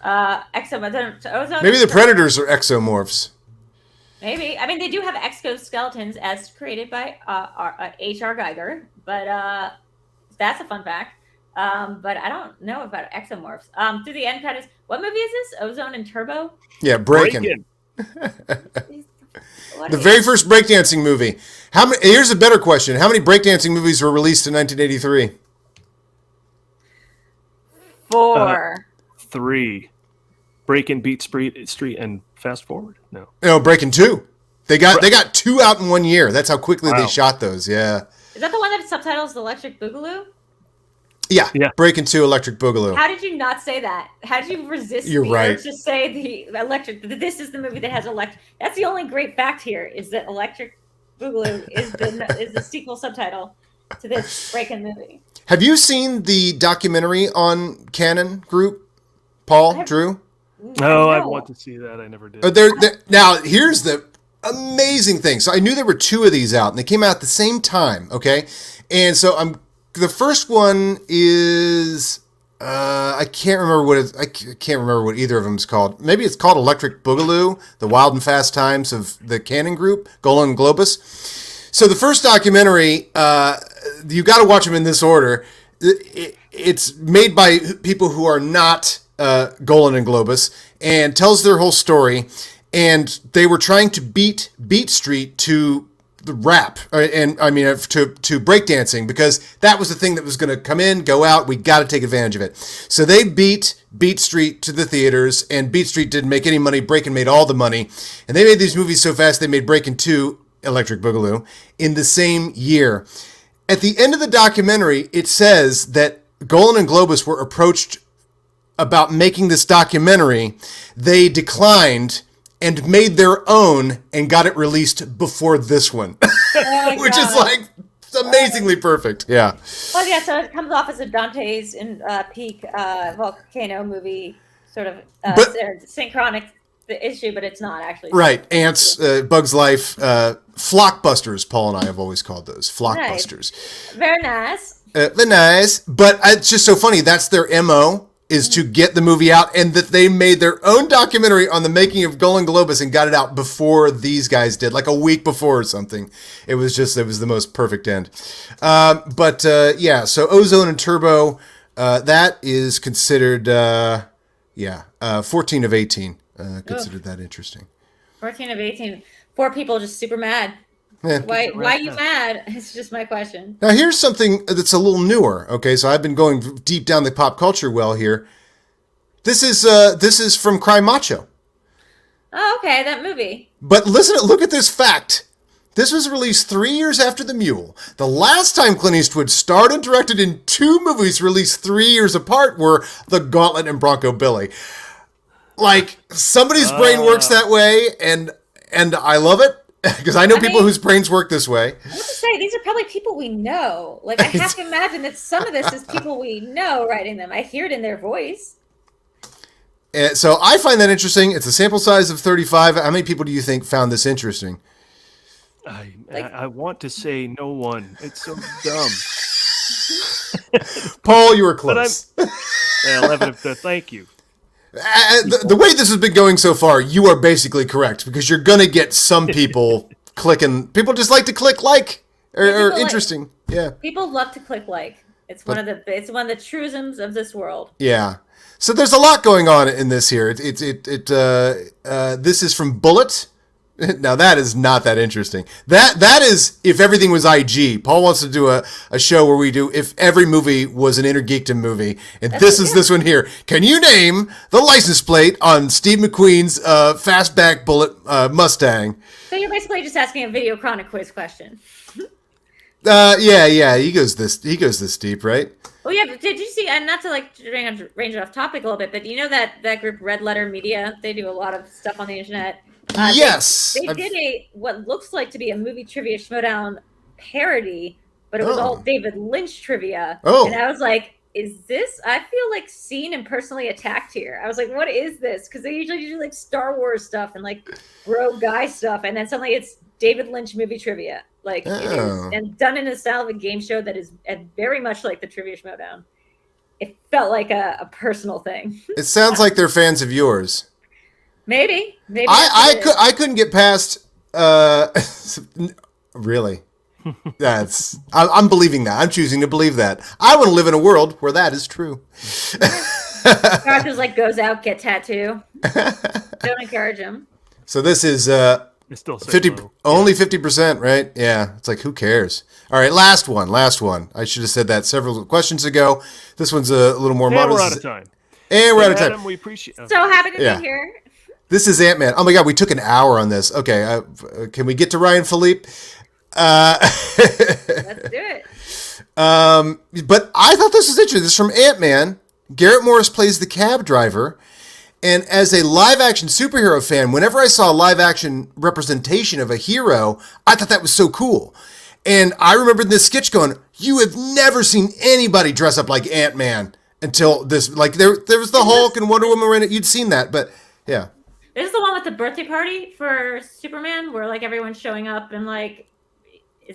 Ozone. Maybe the Predators are exomorphs. Maybe. I mean, they do have exoskeletons as created by H.R. Geiger, but that's a fun fact. But I don't know about exomorphs. Through the end credits, what movie is this? Ozone and Turbo? Yeah, Breakin'. The very first breakdancing movie. Here's a better question. How many breakdancing movies were released in 1983? 4. 3. Breakin', Beat Street, and Fast Forward? No. No, Breakin' 2. They got 2 out in 1 year. That's how quickly they shot those. Yeah. Is that the one that subtitles Electric Boogaloo? Yeah. Breakin' 2, Electric Boogaloo. How did you not say that? How did you resist You're the right. urge to say the electric? This is the movie that has electric. That's the only great fact here is that Electric Boogaloo is the sequel subtitle to this Breakin' movie. Have you seen the documentary on Canon Group, Paul, Drew? No, I want to see that. I never did. Now, here's the amazing thing. So I knew there were 2 of these out, and they came out at the same time, okay? And so the first one is I can't remember what either of them is called. Maybe it's called Electric Boogaloo: The Wild and Fast Times of the Cannon Group, Golan and Globus. So the first documentary, you got to watch them in this order. It's made by people who are not Golan and Globus and tells their whole story. And they were trying to beat Beat Street to the rap, to breakdancing, because that was the thing that was going to come in, go out. We got to take advantage of it. So they beat Beat Street to the theaters, and Beat Street didn't make any money. Breakin' made all the money, and they made these movies so fast they made Breakin' 2, Electric Boogaloo, in the same year. At the end of the documentary, it says that Golan and Globus were approached about making this documentary. They declined and made their own and got it released before this one, which is like amazingly perfect. Yeah. Well, yeah. So it comes off as a Dante's Peak volcano movie, sort of synchronic issue, but it's not actually. Right. Ants, Bugs Life, Flockbusters. Paul and I have always called those Flockbusters. Nice. Very nice. Very nice. But it's just so funny. That's their MO. Is to get the movie out, and that they made their own documentary on the making of Golan Globus and got it out before these guys did, like a week before or something. It was the most perfect end. So Ozone and Turbo, that is considered, 14 of 18. Considered that interesting. 14 of 18. 4 people just super mad. Yeah. Why are you mad? It's just my question. Now, here's something that's a little newer. Okay, so I've been going deep down the pop culture well here. This is from Cry Macho. Oh, okay, that movie. But look at this fact. This was released 3 years after The Mule. The last time Clint Eastwood starred and directed in 2 movies released 3 years apart were The Gauntlet and Bronco Billy. Like, somebody's brain works that way, and I love it. Because I know people whose brains work this way. I have to say, these are probably people we know. Like, I have to imagine that some of this is people we know writing them. I hear it in their voice. So I find that interesting. It's a sample size of 35. How many people do you think found this interesting? I want to say no one. It's so dumb. Paul, you were close. 11 of the. Thank you. The way this has been going so far, you are basically correct, because you're going to get some people clicking. People just like to click like or interesting. Yeah. People love to click like. It's one of the truisms of this world. Yeah. So there's a lot going on in this here. This is from Bullet. Now that is not that interesting. That is if everything was IG. Paul wants to do a show where we do if every movie was an Inner Geekdom movie, and this one here. Can you name the license plate on Steve McQueen's fastback bullet Mustang? So you're basically just asking a Video Chronic quiz question. Yeah. He goes this deep, right? Well, yeah, but did you see, and not to like range it off topic a little bit, but you know that group Red Letter Media? They do a lot of stuff on the internet. Yes. They did what looks like to be a Movie Trivia Schmoedown parody, but it was all David Lynch trivia. Oh. And I was like, is this, I feel like seen and personally attacked here. I was like, what is this? Because they usually do like Star Wars stuff and like Rogue Guy stuff, and then suddenly it's David Lynch movie trivia. Like, it is, and done in a style of a game show that is very much like the Trivia Schmoedown. It felt like a personal thing. It sounds like they're fans of yours. Maybe. I couldn't get past. Really, I'm believing that. I'm choosing to believe that. I want to live in a world where that is true. Characters like goes out, get tattoo. Don't encourage him. So this is It's still 50, only 50%, right? Yeah, it's like who cares? All right, last one. I should have said that several questions ago. This one's a little more modest. We're out of time. And we're out of time. Adam, we appreciate. So happy to be here. This is Ant-Man. Oh my God, we took an hour on this. Okay, can we get to Ryan Phillippe? Let's do it. But I thought this was interesting. This is from Ant-Man. Garrett Morris plays the cab driver. And as a live-action superhero fan, whenever I saw a live-action representation of a hero, I thought that was so cool. And I remember this sketch going, you have never seen anybody dress up like Ant-Man until this. Like, there was the Hulk and Wonder Woman in it. You'd seen that, but yeah. This is the one with the birthday party for Superman, where like everyone's showing up and like.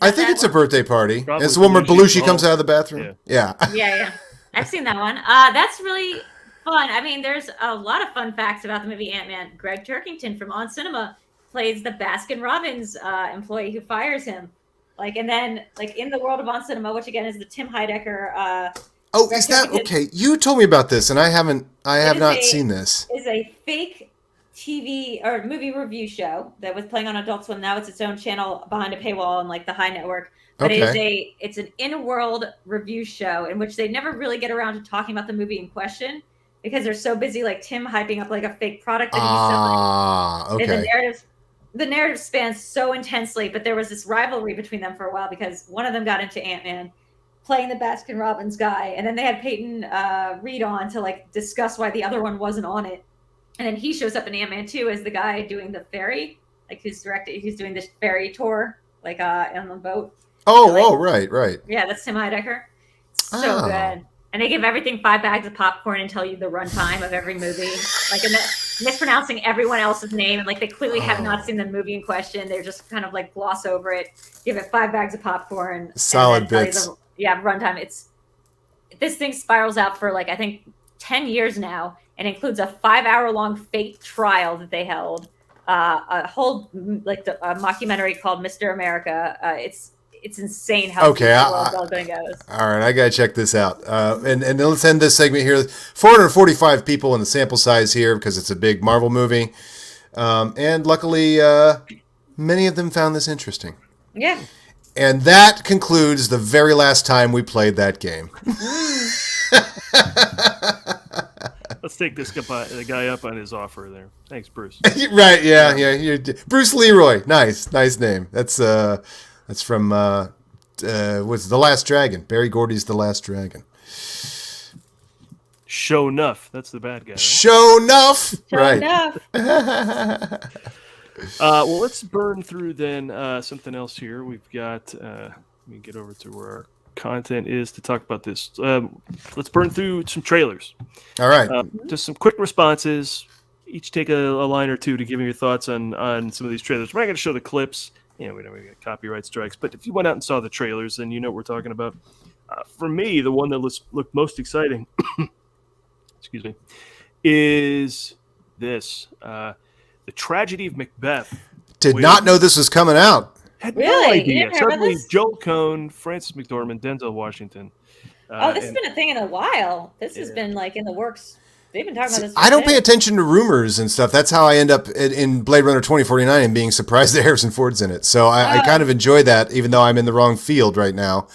I think it's a birthday party. Probably it's the one where Belushi comes out of the bathroom. Yeah. Yeah. I've seen that one. That's really fun. I mean, there's a lot of fun facts about the movie Ant-Man. Greg Turkington from On Cinema plays the Baskin-Robbins employee who fires him. Like, and then like in the world of On Cinema, which again is the Tim Heidecker. Oh, is that okay? You told me about this, and I have not seen this. It's a fake TV or movie review show that was playing on Adult Swim. Now it's its own channel behind a paywall on like the High Network. But it's an in-world review show in which they never really get around to talking about the movie in question because they're so busy like Tim hyping up like a fake product that he's selling. Okay. And the narrative spans so intensely, but there was this rivalry between them for a while because one of them got into Ant-Man playing the Baskin-Robbins guy, and then they had Peyton Reed on to like discuss why the other one wasn't on it. And then he shows up in Ant-Man 2 as the guy doing the ferry, like he's doing this ferry tour, like on the boat. Right. Yeah, that's Tim Heidecker. So good. And they give everything 5 bags of popcorn and tell you the runtime of every movie. Like, and mispronouncing everyone else's name. And like, they clearly have not seen the movie in question. They're just kind of like gloss over it, give it 5 bags of popcorn. Solid bits. Runtime. This thing spirals out for like, I think 10 years now, and includes a 5-hour-long fake trial that they held. A whole like a mockumentary called Mr. America. It's insane how okay, all going goes. All right, I gotta check this out. And let's end this segment here. 445 people in the sample size here because it's a big Marvel movie, and luckily, many of them found this interesting. Yeah. And that concludes the very last time we played that game. Let's take the guy up on his offer there. Thanks, Bruce. Right? Yeah. Bruce Leroy. Nice name. That's from what's The Last Dragon? Barry Gordy's The Last Dragon. Show enough. That's the bad guy. Right? Show enough. Right. Well, let's burn through then something else here. We've got. Let me get over to where our content is to talk about this. Let's burn through some trailers. All right. Just some quick responses. Each take a line or two to give me your thoughts on some of these trailers. We're not going to show the clips. We don't get copyright strikes. But if you went out and saw the trailers, then you know what we're talking about. For me, the one that looked most exciting, excuse me, is this. The Tragedy of Macbeth. Did not know this was coming out. Had Really? no You idea. didn't hear about Suddenly, this? Joel Coen, Frances McDormand, Denzel Washington. This has been a thing in a while. This has been like in the works. they've been talking about this. I don't pay attention to rumors and stuff. That's how I end up in Blade Runner 2049 and being surprised that Harrison Ford's in it. So I kind of enjoy that, even though I'm in the wrong field right now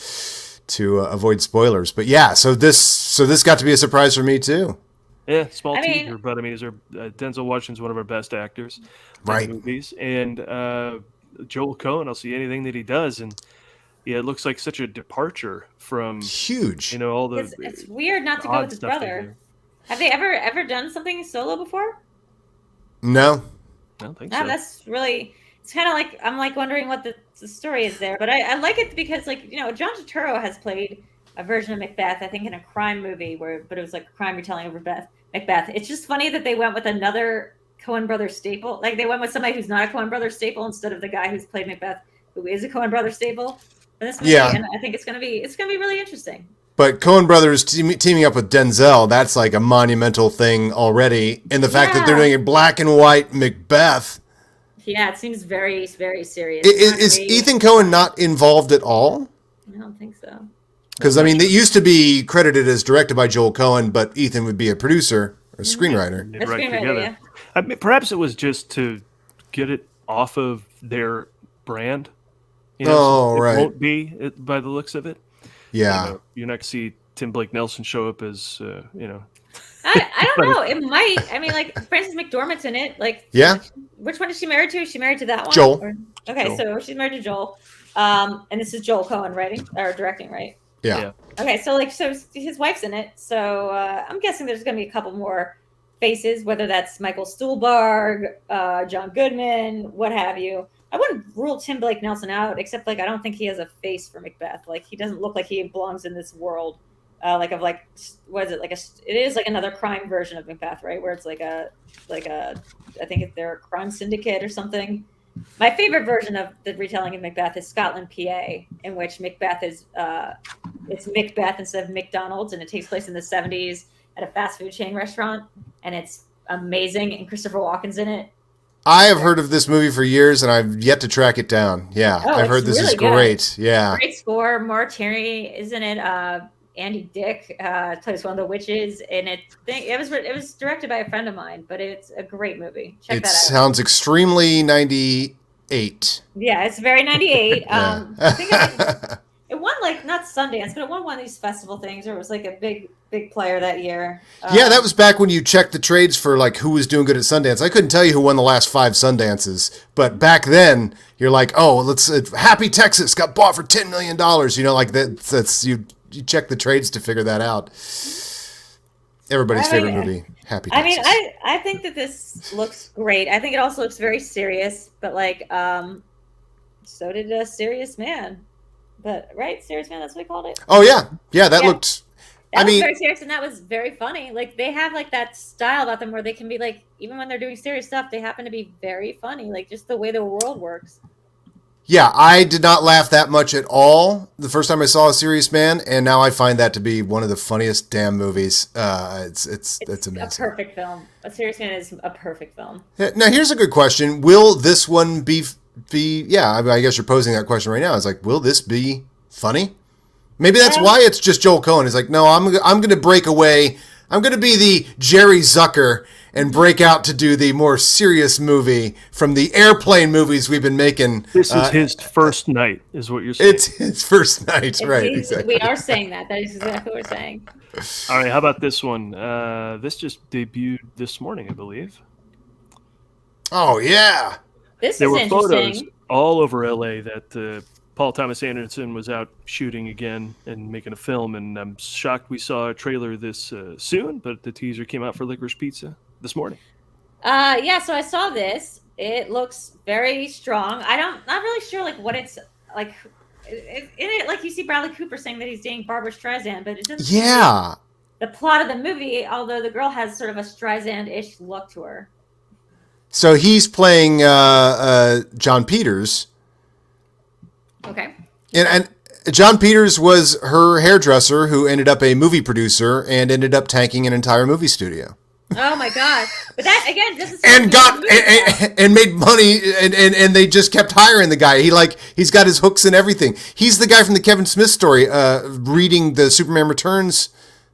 to avoid spoilers. But yeah, so this got to be a surprise for me too. Yeah, small teaser, but I mean, Denzel Washington's one of our best actors, right? In movies, and Joel Coen. I'll see anything that he does, and yeah, it looks like such a departure from huge. All the. It's weird not to go with his brother. Have they ever done something solo before? No, I don't think so. That's really. It's kind of like I'm like wondering what the story is there, but I like it because John Turturro has played a version of Macbeth, I think, in a crime movie but it was like a crime retelling of Macbeth. It's just funny that they went with another Coen Brothers staple. Like they went with somebody who's not a Coen Brothers staple instead of the guy who's played Macbeth, who is a Coen Brothers staple for this movie. Yeah. And I think it's gonna be really interesting. But Coen Brothers teaming up with Denzel, that's like a monumental thing already. And the fact that they're doing a black and white Macbeth. Yeah, it seems very, very serious. Is Ethan Coen not involved at all? I don't think so. Because, I mean, it used to be credited as directed by Joel Coen, but Ethan would be a producer or screenwriter. A screenwriter, yeah. I mean, perhaps it was just to get it off of their brand. So right. It won't be by the looks of it. Yeah. You're not going to see Tim Blake Nelson show up as, I don't know. It might. I mean, like, Frances McDormand's in it. Like, yeah. Which one is she married to? Is she married to that one? Joel. Okay, so she's married to Joel. And this is Joel Coen writing or directing, right? Yeah. Okay, so his wife's in it. So I'm guessing there's going to be a couple more faces, whether that's Michael Stuhlbarg, John Goodman, what have you. I wouldn't rule Tim Blake Nelson out, except I don't think he has a face for Macbeth. Like he doesn't look like he belongs in this world. What is it? It is like another crime version of Macbeth, right? Where it's I think they're a crime syndicate or something. My favorite version of the retelling of Macbeth is Scotland, PA, in which Macbeth is it's Macbeth instead of McDonald's, and it takes place in the 70s at a fast food chain restaurant, and it's amazing. And Christopher Walken's in it. I have heard of this movie for years, and I've yet to track it down. Yeah, I've heard this is great. Yeah, great score. Maura Tierney is in it. Andy Dick plays one of the witches, and it was directed by a friend of mine, but it's a great movie. Check that out. It sounds extremely 98. Yeah, it's very 98. I think it won not Sundance, but it won one of these festival things, or it was like a big player that year. Yeah, that was back when you checked the trades for who was doing good at Sundance. I couldn't tell you who won the last 5 Sundances, but back then you're like, oh, Happy Texas got bought for $10 million. That's you check the trades to figure that out. Everybody's favorite movie, Happy Texas. I mean, I think that this looks great. I think it also looks very serious, but so did a Serious Man. But right, Serious Man, that's what we called it. Oh yeah, that looked. That was very serious, and that was very funny. They have that style about them where they can be even when they're doing serious stuff, they happen to be very funny. Just the way the world works. Yeah, I did not laugh that much at all the first time I saw A Serious Man, and now I find that to be one of the funniest damn movies. It's amazing. A perfect film. A Serious Man is a perfect film. Now, here's a good question: will this one be? Yeah, I guess you're posing that question right now. It's will this be funny? Maybe that's why it's just Joel Coen. He's no, I'm going to break away. I'm going to be the Jerry Zucker and break out to do the more serious movie from the airplane movies we've been making. This is his first night, is what you're saying. It's his first night, right? Exactly. We are saying that. That is exactly what we're saying. All right, how about this one? This just debuted this morning, I believe. Oh, yeah. There were photos all over LA that Paul Thomas Anderson was out shooting again and making a film, and I'm shocked we saw a trailer this soon, but the teaser came out for Licorice Pizza this morning. Yeah, so I saw this. It looks very strong. Not really sure what it's like. In it, you see Bradley Cooper saying that he's dating Barbra Streisand, but it doesn't. Yeah. The plot of the movie, although the girl has sort of a Streisand-ish look to her. So he's playing John Peters. Okay. And John Peters was her hairdresser who ended up a movie producer and ended up tanking an entire movie studio. Oh my God! But that again, this is and made money, and they just kept hiring the guy. He's got his hooks and everything. He's the guy from the Kevin Smith story, reading the Superman Returns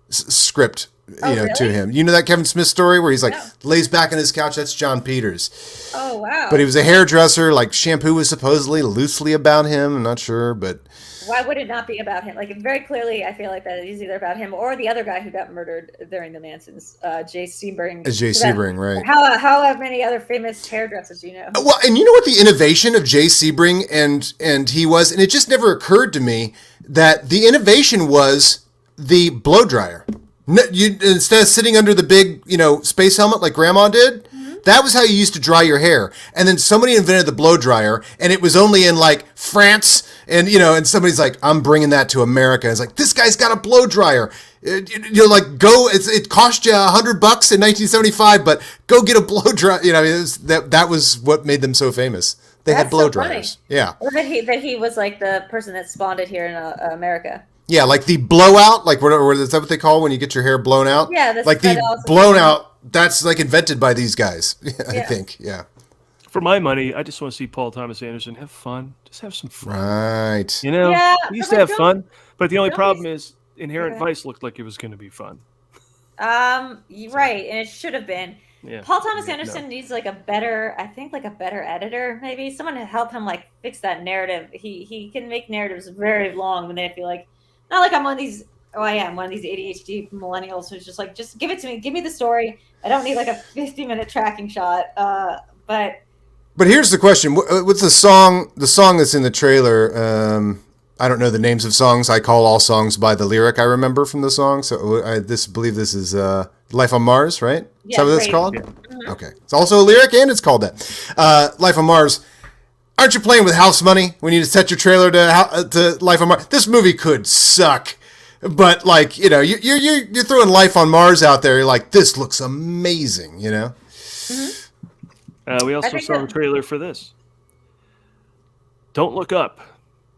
script Oh, to really? him. You know that Kevin Smith story where he's like No. lays back on his couch? That's John Peters. Oh, wow. But he was a hairdresser. Like shampoo was supposedly loosely about him. I'm not sure, but Why would it not be about him? Like, very clearly, I feel like that is either about him or the other guy who got murdered during the Mansons, Jay Sebring. Jay Sebring, right? How many other famous hairdressers do you know? Well, and you know what the innovation of Jay Sebring and he was, and it just never occurred to me that the innovation was the blow dryer. Instead of sitting under the big, space helmet like Grandma did, that was how you used to dry your hair. And then somebody invented the blow dryer, and it was only in like France, and and somebody's like, I'm bringing that to America. It's like, this guy's got a blow dryer. You're like, go. It cost you $100 in 1975, but go get a blow dryer. That was what made them so famous. They had blow dryers. Yeah. Or that he was like the person that spawned it here in America. Yeah, like the blowout, like what is that what they call when you get your hair blown out? Yeah, that's like the blown out. That's like invented by these guys, I think. Yeah. For my money, I just want to see Paul Thomas Anderson have fun. Just have some fun. Right. Yeah, he used to have fun, but the only don't problem is Inherent Vice looked like it was going to be fun. You're right, and it should have been. Yeah. Paul Thomas Anderson needs like a better editor, maybe someone to help him like fix that narrative. He can make narratives very long when they feel like, not like I'm one of these. Oh, I am one of these ADHD millennials who's just like, just give it to me, give me the story. I don't need like a 50-minute tracking shot. But here's the question: what's the song? The song that's in the trailer. I don't know the names of songs. I call all songs by the lyric I remember from the song. So I believe this is "Life on Mars," right? Yeah, is that what it's great. called? Yeah. Mm-hmm. Okay, it's also a lyric, and it's called that. "Life on Mars." Aren't you playing with house money when you set your trailer to Life on Mars? This movie could suck. But like you're throwing Life on Mars out there. You're like, this looks amazing. Mm-hmm. We also saw the trailer for this. Don't Look Up.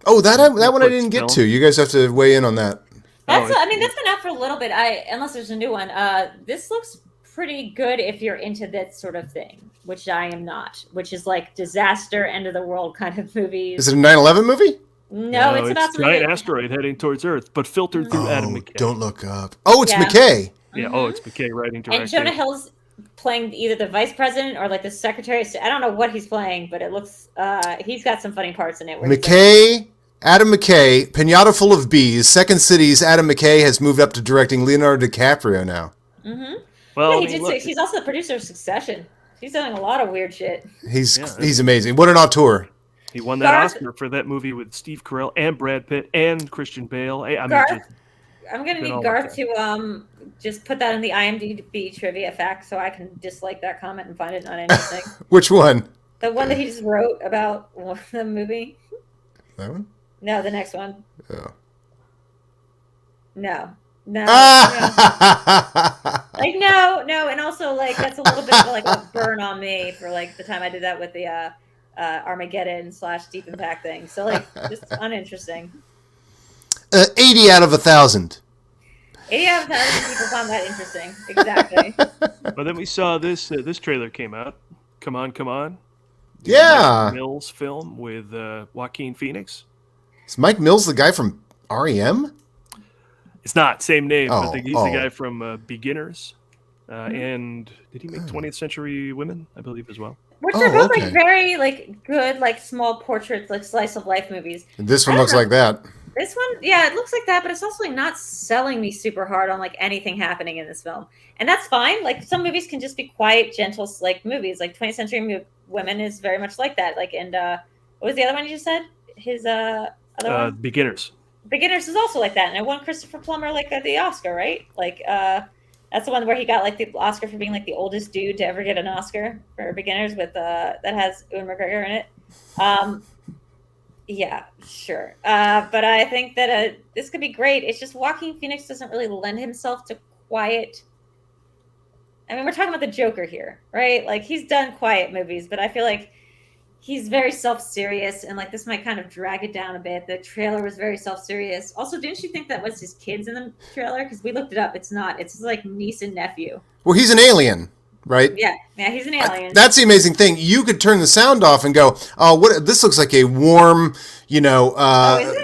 Oh, that one I didn't get to. You guys have to weigh in on that. That's been out for a little bit. Unless there's a new one. This looks pretty good if you're into that sort of thing, which I am not. Which is like disaster, end of the world kind of movies. Is it a 9/11 movie? No, it's about a giant asteroid heading towards Earth, but filtered through Adam McKay. Don't Look Up. Oh, it's McKay. Yeah. Oh, it's McKay writing directing. And Jonah Hill's playing either the vice president or like the secretary. I don't know what he's playing, but it looks he's got some funny parts in it. Adam McKay, Pinata Full of Bees, Second City's Adam McKay has moved up to directing Leonardo DiCaprio now. Mm-hmm. Well, he's also the producer of Succession. He's doing a lot of weird shit. He's amazing. What an auteur. He won that Oscar for that movie with Steve Carell and Brad Pitt and Christian Bale. I'm going to need Garth to just put that in the IMDb trivia fact so I can dislike that comment and find it not interesting. Which one? The one that he just wrote about the movie. That one? No, the next one. Oh. No. No. Ah! Like, no. And also, like, that's a little bit of like a burn on me for like the time I did that with the Armageddon / Deep Impact thing. So, like, just uninteresting. 80 out of 1,000. 80 out of 1,000 people found that interesting. Exactly. But then we saw this trailer came out. Come On, Come On. Yeah. Mike Mills film with Joaquin Phoenix. Is Mike Mills the guy from REM? It's not. Same name. Oh, I think he's the guy from Beginners. And did he make 20th Century Women, I believe, as well? Which are both like very like good, like small portraits, like slice of life movies. And this one looks like that. This one, yeah, it looks like that, but it's also like not selling me super hard on like anything happening in this film, and that's fine. Like some movies can just be quiet, gentle, like movies. Like 20th Century Women is very much like that. Like, and what was the other one you just said? His other one? Beginners. Beginners is also like that, and it won Christopher Plummer like the Oscar, right? Like, that's the one where he got like the Oscar for being like the oldest dude to ever get an Oscar for Beginners with that has Ewan McGregor in it. Yeah, sure. But I think that this could be great. It's just Joaquin Phoenix doesn't really lend himself to quiet. I mean, we're talking about the Joker here, right? Like he's done quiet movies, but I feel like he's very self-serious, and like this might kind of drag it down a bit. The trailer was very self-serious. Also, didn't you think that was his kids in the trailer? Because we looked it up. It's not. It's like niece and nephew. Well, he's an alien. right? Yeah, he's an alien. That's the amazing thing. You could turn the sound off and go, "Oh, what? This looks like a warm,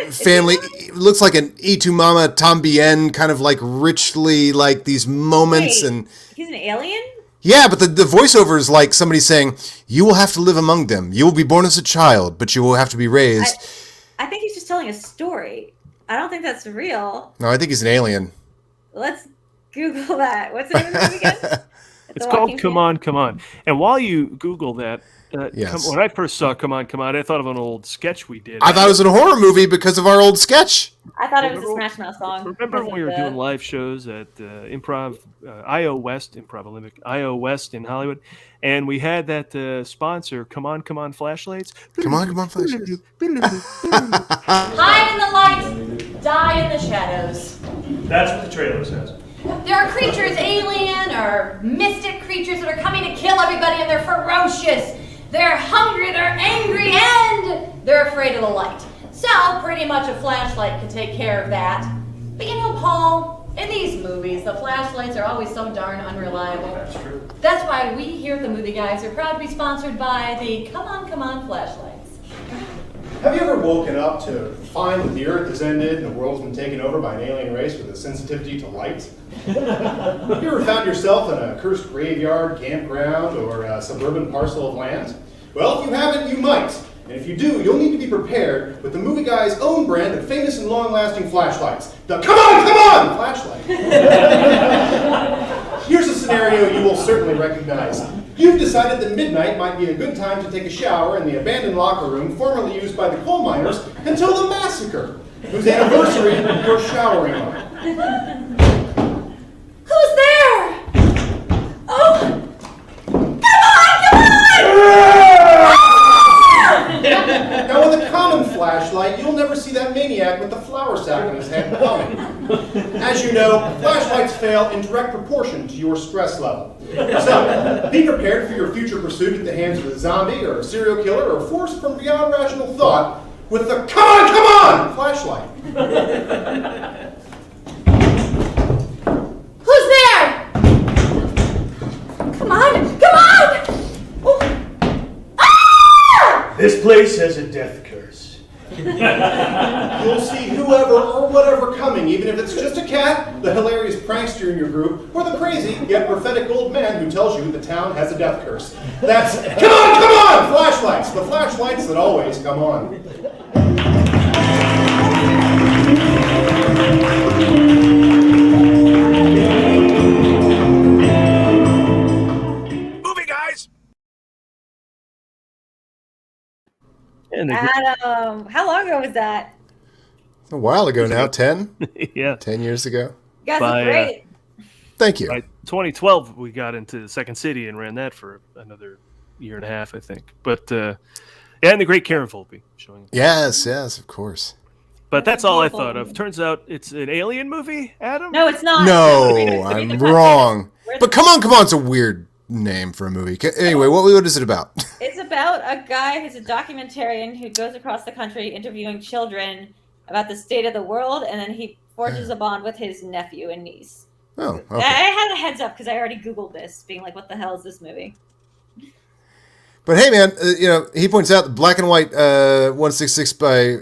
family. It looks like an Y tu Mama Tambien kind of like richly like these moments." Wait, And he's an alien? yeah, but the voiceover is like somebody saying, "You will have to live among them. You will be born as a child, but you will have to be raised." I think he's just telling a story. I don't think that's real. No, I think he's an alien. Let's Google that. What's the name of the movie again? It's called Come On, Come On. And while you Google that, Yes. when I first saw Come On, Come On, I thought of an old sketch we did. I thought it was a horror movie because of our old sketch. I thought it was a Smash Mouth song. Remember when we were doing live shows at Improv, IO West, Improv Olympic, IO West in Hollywood, and we had that sponsor, Come On, Come On Flashlights. Come on, flashlights. Hide in the light, die in the shadows. That's what the trailer says. There are creatures, alien or mystic creatures that are coming to kill everybody, and they're ferocious. They're hungry, they're angry, and they're afraid of the light. So, pretty much a flashlight could take care of that. But you know, Paul, in these movies, the flashlights are always so darn unreliable. That's true. That's why we here at the Movie Guys are proud to be sponsored by the Come On, Come On flashlights. Have you ever woken up to find that the Earth has ended and the world's been taken over by an alien race with a sensitivity to light? Have you ever found yourself in a cursed graveyard, campground, or a suburban parcel of land? Well, if you haven't, you might. And if you do, you'll need to be prepared with the Movie Guy's own brand of famous and long-lasting flashlights. The Come On flashlight. Here's a scenario you will certainly recognize. You've decided that midnight might be a good time to take a shower in the abandoned locker room formerly used by the coal miners until the massacre, whose anniversary you're showering on. Who's there? Oh! Now, with a common flashlight, you'll never see that maniac with the flour sack in his hand coming. As you know, flashlights fail in direct proportion to your stress level. So, be prepared for your future pursuit at the hands of a zombie or a serial killer or a force from beyond rational thought with the Come On flashlight. Who's there? Come on! Oh. Ah! This place has a death curse. You'll see whoever or whatever coming, even if it's just a cat, the hilarious prankster in your group, or the crazy yet prophetic old man who tells you the town has a death curse. That's Come On flashlights, the flashlights that always come on. Movie Guys! Adam, how long ago was that? A while ago now, 10? Yeah. 10 years ago. You guys By, look great. Thank you. By 2012, we got into Second City and ran that for another year and a half, I think. But, and the great Karen Phillippe showing. Yes, of course. But that's all I thought of. Turns out it's an alien movie, Adam? No, it's not. No, I'm wrong. But Come On's a weird name for a movie. Anyway, what is it about? It's about a guy who's a documentarian who goes across the country interviewing children about the state of the world, and then he forges a bond with his nephew and niece. Oh, I okay. had a heads up because I already Googled this, being like, what the hell is this movie? But hey, man, he points out the black and white 166 by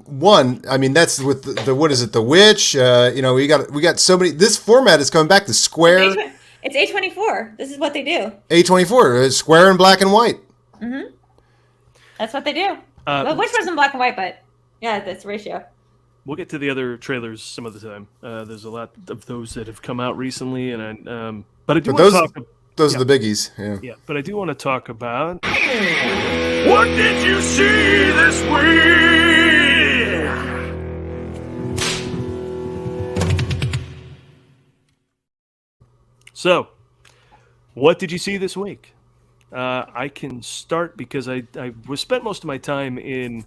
1. I mean, that's with the what is it? The Witch. We got so many. This format is coming back to square. It's A24. This is what they do. A24, square and black and white. Mm-hmm. That's what they do. Well, which wasn't black and white, but yeah, that's ratio. We'll get to the other trailers some of the time. There's a lot of those that have come out recently, and but I do want to talk. Those are the biggies. Yeah, but I do want to talk about what did you see this week? So, what did you see this week? I can start because I spent most of my time in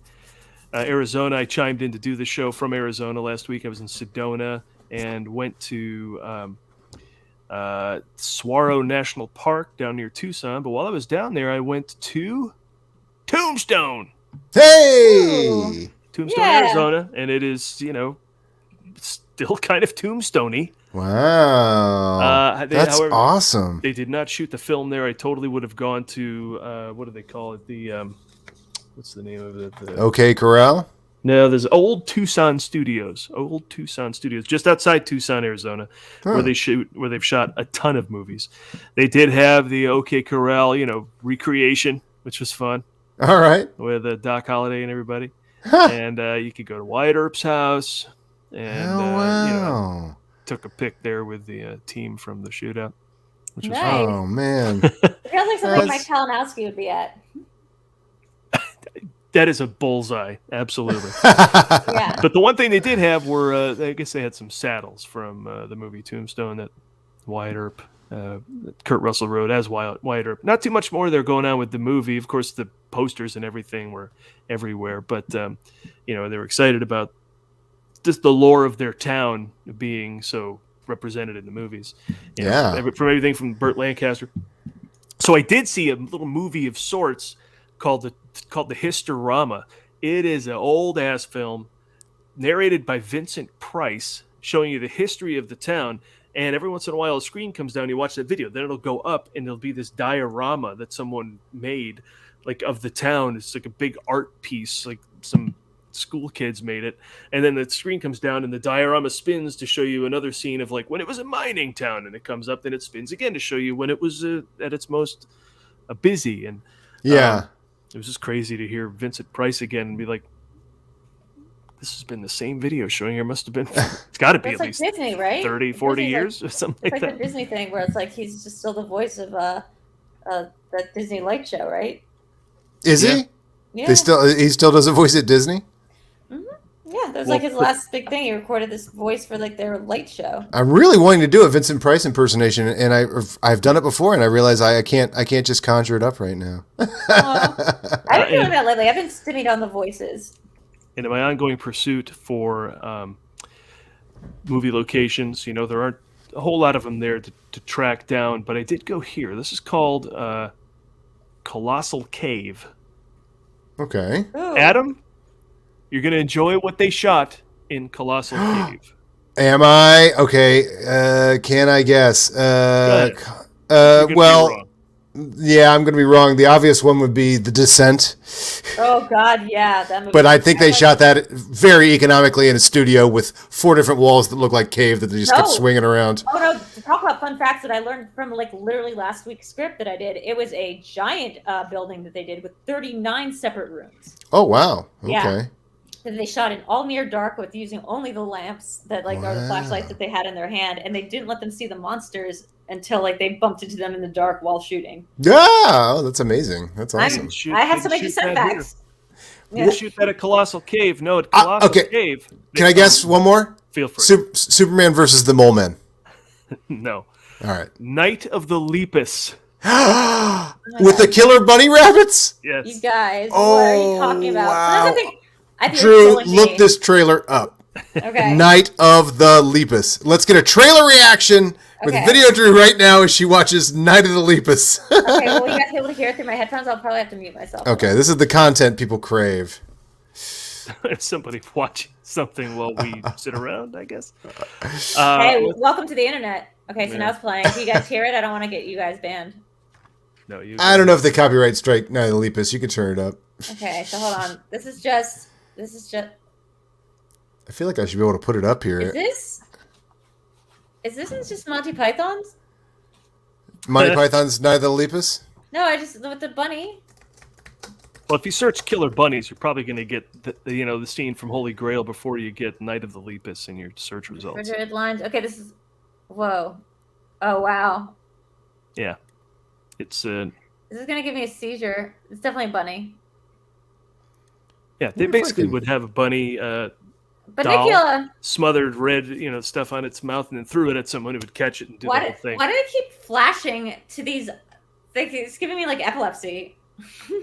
Arizona. I chimed in to do the show from Arizona last week. I was in Sedona and went to Saguaro National Park down near Tucson. But while I was down there, I went to Tombstone. Hey! Tombstone, Arizona. And it is, still kind of tombstone-y. Wow. That's however, awesome. They did not shoot the film there. I totally would have gone to what do they call it? What's the name of it? Okay, Corral? No, there's Old Tucson Studios, just outside Tucson, Arizona, where they've shot a ton of movies. They did have the OK Corral, recreation, which was fun. All right. With Doc Holliday and everybody. Huh. And you could go to Wyatt Earp's house and wow. Took a pic there with the team from the shootout, which was Nice. fun. Oh man. It feels like something Mike Kalinowski would be at. That is a bullseye, absolutely. Yeah. But the one thing they did have were, I guess they had some saddles from the movie Tombstone that Wyatt Earp, Kurt Russell rode as Wyatt Earp. Not too much more there going on with the movie. Of course, the posters and everything were everywhere. But, they were excited about just the lore of their town being so represented in the movies. From everything from Burt Lancaster. So I did see a little movie of sorts called the Historama. It is an old ass film narrated by Vincent Price, showing you the history of the town. And every once in a while, a screen comes down. You watch that video, then it'll go up, and there'll be this diorama that someone made, like of the town. It's like a big art piece, like some school kids made it. And then the screen comes down, and the diorama spins to show you another scene of like when it was a mining town, and it comes up, then it spins again to show you when it was at its most busy. And it was just crazy to hear Vincent Price again and be like, this has been the same video showing here. Must have been, it's got to be at like least Disney, right? 30, 40 years or something it's like like that. the Disney thing where it's like he's just still the voice of that Disney light show, right? Is he? Yeah. He still does a voice at Disney? Yeah, that was like his last big thing. He recorded this voice for like their light show. I'm really wanting to do a Vincent Price impersonation, and I've done it before, and I realize I can't just conjure it up right now. I've been doing that lately. I've been spinning on the voices. And in my ongoing pursuit for movie locations, there aren't a whole lot of them there to track down, but I did go here. This is called Colossal Cave. Okay. Ooh. Adam, you're going to enjoy what they shot in Colossal Cave. Am I? Okay. Can I guess? Well, yeah, I'm going to be wrong. The obvious one would be The Descent. Oh, God, yeah. That movie. But I think they shot that very economically in a studio with 4 different walls that look like cave that they just kept swinging around. Oh, no. To talk about fun facts that I learned from, like, literally last week's script that I did, it was a giant building that they did with 39 separate rooms. Oh, wow. Okay. Yeah. That they shot in all near dark with using only the lamps that are the flashlights that they had in their hand, and they didn't let them see the monsters until like they bumped into them in the dark while shooting. Yeah, oh, that's amazing. That's awesome. I have some fun facts. We'll shoot that at Colossal Cave. No, at Colossal Cave. Can I guess one more? Feel free. Superman versus the Mole Men. No. All right. Night of the Lepus. With the killer bunny rabbits? Yes. You guys, what are you talking about? Wow. So I think Drew, look this trailer up. Okay. Night of the Lepus. Let's get a trailer reaction with Videodrew right now as she watches Night of the Lepus. Okay, well, you guys be able to hear it through my headphones. I'll probably have to mute myself. Okay, this is the content people crave. Somebody watching something while we sit around, I guess. Hey, welcome to the internet. Okay, so now it's playing. Do you guys hear it? I don't want to get you guys banned. No, you. I don't know if they copyright strike Night of the Lepus. You can turn it up. Okay, so hold on. This is just. I feel like I should be able to put it up here. Is this just Monty Python's? Monty Python's Night of the Lepus? No, I just with the bunny. Well, if you search killer bunnies, you're probably going to get the scene from Holy Grail before you get Night of the Lepus in your search results. Red lines. Okay, this is. Whoa. Oh wow. Yeah, it's. This is gonna give me a seizure. It's definitely a bunny. Yeah, they basically would have a bunny Bunnicula. smothered red, stuff on its mouth, and then threw it at someone who would catch it and do the whole thing. Why do they keep flashing to these? It's giving me like epilepsy,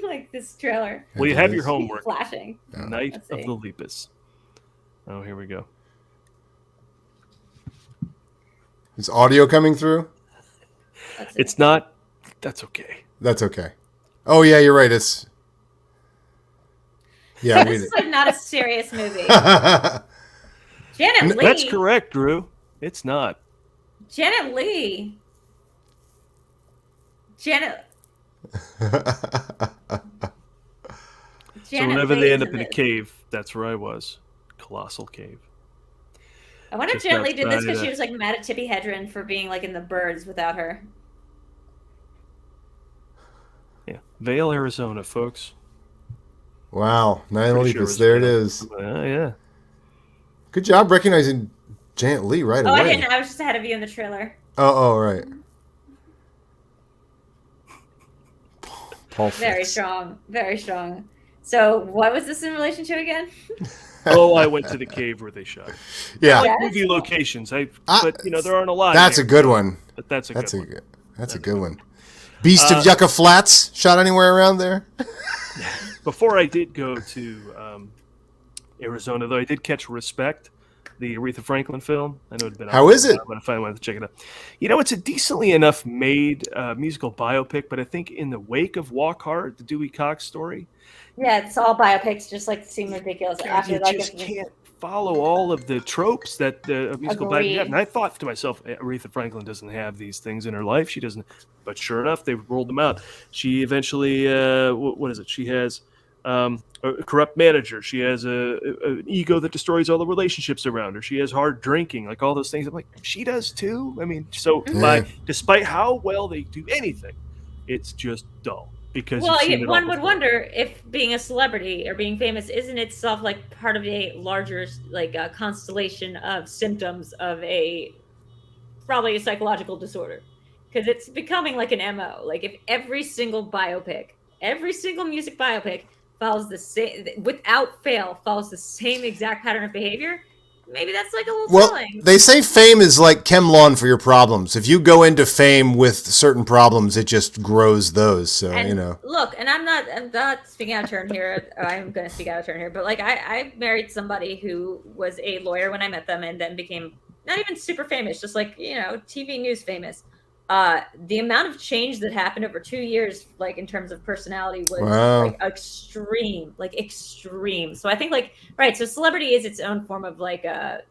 like this trailer. Well, you have your homework. Flashing. Night of the Lepus. Oh, here we go. Is audio coming through? It's not. That's okay. That's okay. Oh yeah, you're right. It's. Yeah, this is like not a serious movie. Janet Leigh. That's correct, Drew. It's not. Janet Leigh. Janet. So whenever they Leigh end is up in a this. cave, that's where I was. Colossal cave. I wonder if Just Janet Leigh did this outside because of- she was like mad at Tippi Hedren for being like in the Birds without her. Yeah, Vail, Arizona, folks. Wow, Nine Pretty sure Olympus. was There it Vail. is. Yeah. Good job recognizing Janet Leigh right Oh, away. I didn't. I was just ahead of you in the trailer. Oh, right. Paul Very Fitz. strong. Very strong. So, what was this in relation to again? Oh, I went to the cave where they shot. Yeah, Yeah. Movie locations. But there aren't a lot. that's a here, good so- one. But that's a good one. That's a good one. Beast of Yucca Flats shot anywhere around there? Before I did go to Arizona, though, I did catch Respect, the Aretha Franklin film. I know it's been out. How is it? But I finally wanted to check it out. You know, it's a decently enough made musical biopic, but I think in the wake of Walk Hard, the Dewey Cox story, Yeah, it's all biopics, just like seem ridiculous. After you like just can't follow all of the tropes that a musical biopic Agreed. have. And I thought to myself, Aretha Franklin doesn't have these things in her life. She doesn't. But sure enough, they rolled them out. She eventually, what is it? She has a corrupt manager. She has an ego that destroys all the relationships around her. She has hard drinking, like all those things. I'm like, she does too. I mean, so despite how well they do anything, it's just dull. Because well, you've seen it all one would before. wonder if being a celebrity or being famous isn't itself like part of a larger like constellation of symptoms of probably a psychological disorder, because it's becoming like an MO. Like if every single music biopic follows the same, without fail, follows the same exact pattern of behavior, maybe that's like a little Well, telling. they say fame is like ChemLawn for your problems. If you go into fame with certain problems, it just grows those. So, And look, and I'm not speaking out of turn here. I'm going to speak out of turn here, but like I married somebody who was a lawyer when I met them, and then became not even super famous, just like TV news famous. The amount of change that happened over 2 years, like in terms of personality, was like extreme. So I think so celebrity is its own form of like a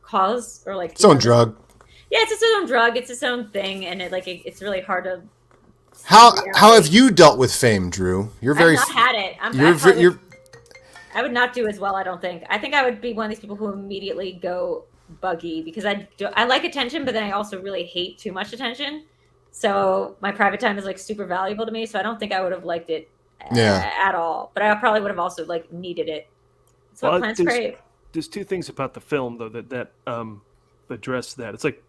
cause or like its own drug. Yeah, it's its own drug. It's its own thing, and it's really hard to. How have you dealt with fame, Drew? You're very. I've not had it. I would not do as well. I don't think. I think I would be one of these people who immediately go buggy because I like attention, but then I also really hate too much attention. So my private time is like super valuable to me. So I don't think I would have liked it at all. But I probably would have also like needed it. That's what plants crave. There's two things about the film though that address that. It's like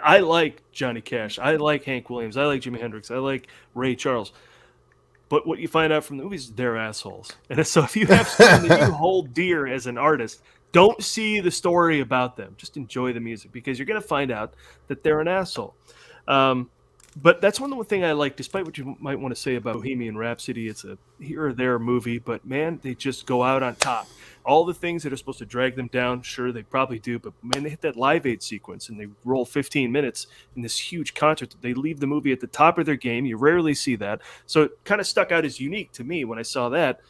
I like Johnny Cash, I like Hank Williams, I like Jimi Hendrix, I like Ray Charles. But what you find out from the movies, they're assholes. And so if you have someone that you hold dear as an artist, don't see the story about them. Just enjoy the music because you're going to find out that they're an asshole. But that's one thing I like, despite what you might want to say about Bohemian Rhapsody. It's a here or there movie, but man, they just go out on top. All the things that are supposed to drag them down, sure, they probably do. But man, they hit that Live Aid sequence and they roll 15 minutes in this huge concert. They leave the movie at the top of their game. You rarely see that. So it kind of stuck out as unique to me when I saw that,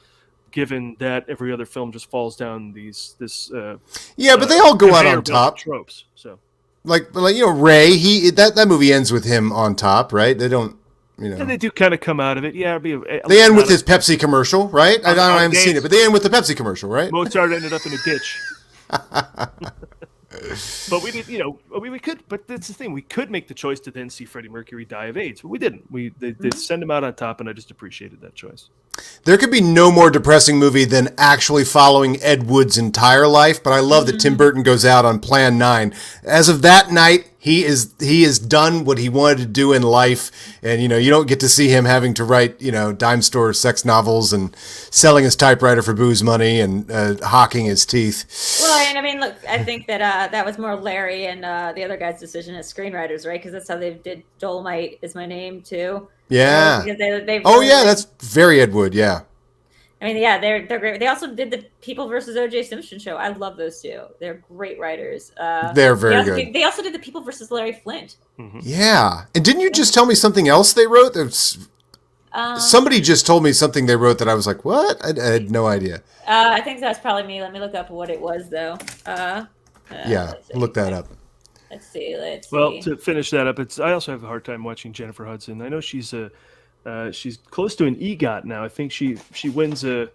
given that every other film just falls down but they all go out on top. Tropes. So like Ray, that movie ends with him on top, right? They don't, And they do kind of come out of it. Yeah, they end with his Pepsi commercial, right? I haven't seen it, but they end with the Pepsi commercial, right? Mozart ended up in a ditch. But we did, we could. But that's the thing. We could make the choice to then see Freddie Mercury die of AIDS, but we didn't. They send him out on top, and I just appreciated that choice. There could be no more depressing movie than actually following Ed Wood's entire life, but I love that Tim Burton goes out on Plan 9. As of that night, he is done what he wanted to do in life, and you don't get to see him having to write dime store sex novels and selling his typewriter for booze money and hawking his teeth. Well, and I mean, look, I think that that was more Larry and the other guy's decision as screenwriters, right? Because that's how they did Dolomite Is My Name too. Yeah. Really that's very Ed Wood. Yeah. I mean, yeah, they're great. They also did the People versus O.J. Simpson show. I love those two. They're great writers. They're very good. They also did the People versus Larry Flint. Mm-hmm. Yeah. And didn't you just tell me something else they wrote? Somebody just told me something they wrote that I was like, what? I had no idea. I think that's probably me. Let me look up what it was, though. Yeah, look that up. Let's see. Well, to finish that up, I also have a hard time watching Jennifer Hudson. I know she's close to an EGOT now. I think she wins a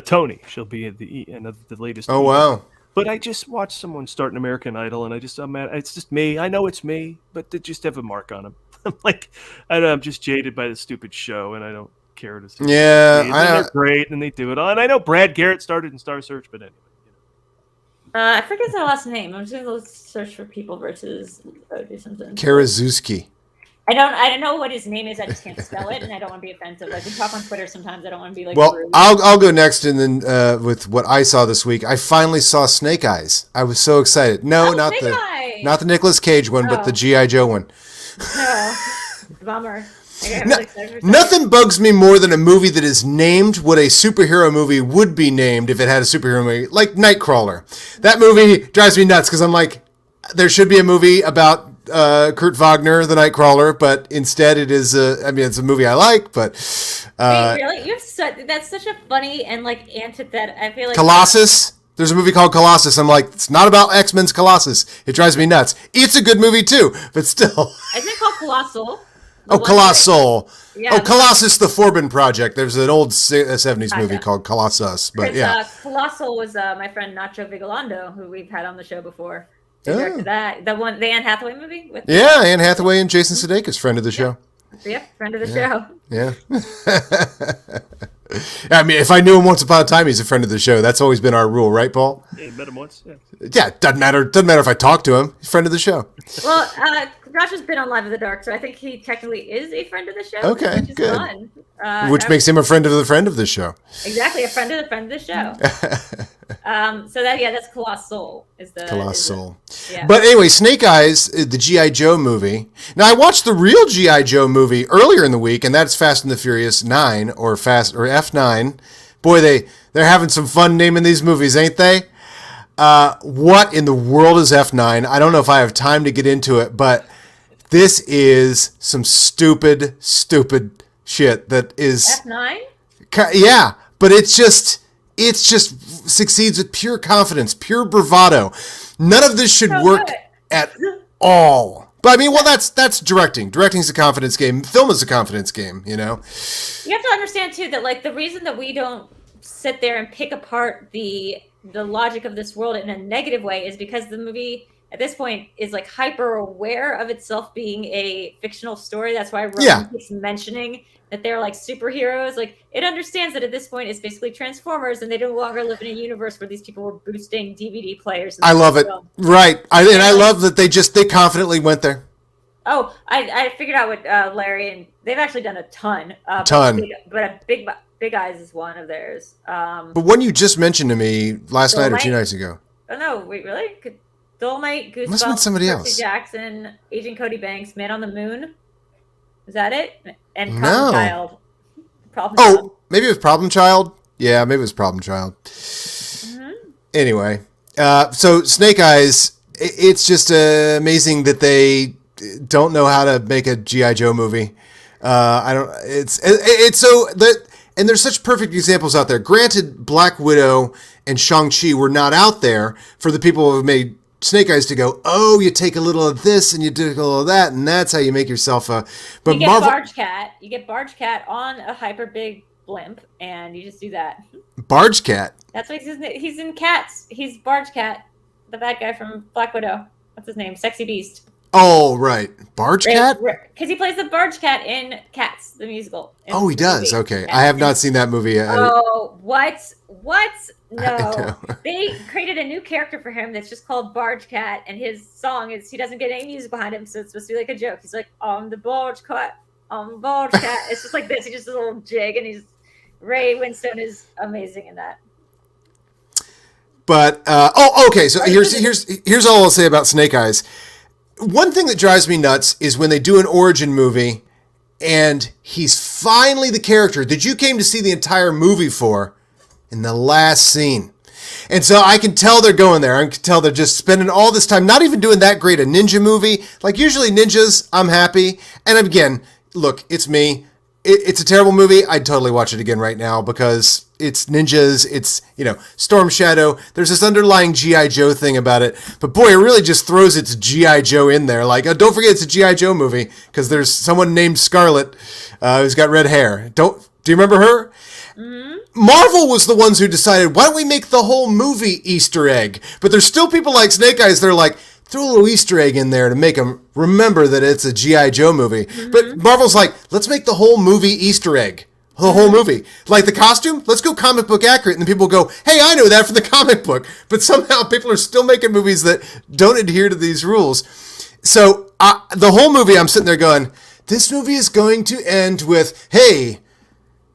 Tony. She'll be at the latest. Oh EGOT. wow! But I just watched someone start an American Idol, and I'm mad. It's just me. I know it's me, but they just have a mark on them. I'm like, I don't know, I'm just jaded by the stupid show, and I don't care to see. Yeah, they're great, and they do it all. And I know Brad Garrett started in Star Search, but anyway. I forget their last name. I'm just gonna go search for People versus do something. Karaszewski. I don't know what his name is. I just can't spell it, and I don't want to be offensive. Like we talk on Twitter sometimes. I don't want to be like. Well, rude. I'll go next, and then with what I saw this week, I finally saw Snake Eyes. I was so excited. No, not the Nicolas Cage one, but the G.I. Joe one. No, bummer. Nothing bugs me more than a movie that is named what a superhero movie would be named if it had a superhero movie, like Nightcrawler. That movie drives me nuts because I'm like, there should be a movie about Kurt Wagner, the Nightcrawler, but instead it is it's a movie I like, but wait, really? That's such a funny and like antithetic. I feel like Colossus. There's a movie called Colossus. I'm like, it's not about X-Men's Colossus. It drives me nuts. It's a good movie too, but still. Isn't it called Colossal? Oh, Colossal. Yeah, Colossus, the Forbin Project. There's an old 70s movie called Colossus. But yeah. Colossal was my friend Nacho Vigalondo, who we've had on the show before. He directed that. The Anne Hathaway movie? Anne Hathaway and Jason Sudeikis, friend of the show. Yep, friend of the show. Yeah. I mean, if I knew him once upon a time, he's a friend of the show. That's always been our rule, right, Paul? Yeah, met him once. Yeah, doesn't matter if I talk to him. He's a friend of the show. Well, Josh has been on Live in the Dark, so I think he technically is a friend of the show. Okay, which is good. Fun. Which makes him a friend of the show. Exactly, a friend of the show. So that's Colossal. Colossal. Yeah. But anyway, Snake Eyes, the G.I. Joe movie. Now, I watched the real G.I. Joe movie earlier in the week, and that's Fast and the Furious 9 or F9. Boy, they're having some fun naming these movies, ain't they? What in the world is F9? I don't know if I have time to get into it, but this is some stupid shit that is F9? Yeah, but it's just succeeds with pure confidence, pure bravado. None of this should work at all. But I mean, well, that's directing. Directing's a confidence game. Film is a confidence game, you know? You have to understand, too, that like the reason that we don't sit there and pick apart the logic of this world in a negative way is because the movie at this point is like hyper aware of itself being a fictional story. That's why Roman keeps mentioning that they're like superheroes. Like it understands that at this point it's basically Transformers and they no longer live in a universe where these people were boosting DVD players. I love it. Right. I love that they confidently went there. Oh, I figured out what Larry, and they've actually done a ton. But Big Eyes is one of theirs. But one you just mentioned to me last night or 2 nights ago. Oh no! Wait, really? Dolomite, Goosebumps, must have been somebody else. Jackson, Agent Cody Banks, Man on the Moon. Is that it? And Problem Child. Child. Maybe it was Problem Child. Yeah, maybe it was Problem Child. Mm-hmm. Anyway, so Snake Eyes. It's just amazing that they don't know how to make a G.I. Joe movie. It's so that. And there's such perfect examples out there. Granted, Black Widow and Shang-Chi were not out there for the people who have made Snake Eyes to go, oh, you take a little of this and you do a little of that, and that's how you make yourself a... But you get Barge Cat. You get Barge Cat on a hyper big blimp, and you just do that. Barge Cat? That's what he's in Cats. He's Barge Cat, the bad guy from Black Widow. What's his name? Sexy Beast. Oh, right. Barge Cat? Because he plays the Barge Cat in Cats, the musical. Oh, he does? Movie. Okay. I have not seen that movie yet. Oh, what? No. They created a new character for him that's just called Barge Cat, and his song is, he doesn't get any music behind him, so it's supposed to be like a joke. He's like, I'm the Barge Cat. I'm the Barge Cat. It's just like this. He just does a little jig, and Ray Winstone is amazing in that. But, okay. So here's all I'll say about Snake Eyes. One thing that drives me nuts is when they do an origin movie and he's finally the character that you came to see the entire movie for in the last scene. And so I can tell they're going there. I can tell they're just spending all this time, not even doing that great a ninja movie. Like usually ninjas, I'm happy. And again, look, it's me. It's a terrible movie. I'd totally watch it again right now because it's ninjas, it's, Storm Shadow. There's this underlying G.I. Joe thing about it. But boy, it really just throws its G.I. Joe in there. Like, don't forget it's a G.I. Joe movie because there's someone named Scarlet who's got red hair. Do you remember her? Mm-hmm. Marvel was the ones who decided, why don't we make the whole movie Easter egg? But there's still people like Snake Eyes that are like, throw a little Easter egg in there to make them remember that it's a G.I. Joe movie. Mm-hmm. But Marvel's like, let's make the whole movie Easter egg. The whole movie. Like the costume, let's go comic book accurate. And then people go, hey, I know that from the comic book. But somehow people are still making movies that don't adhere to these rules. So the whole movie, I'm sitting there going, this movie is going to end with, hey,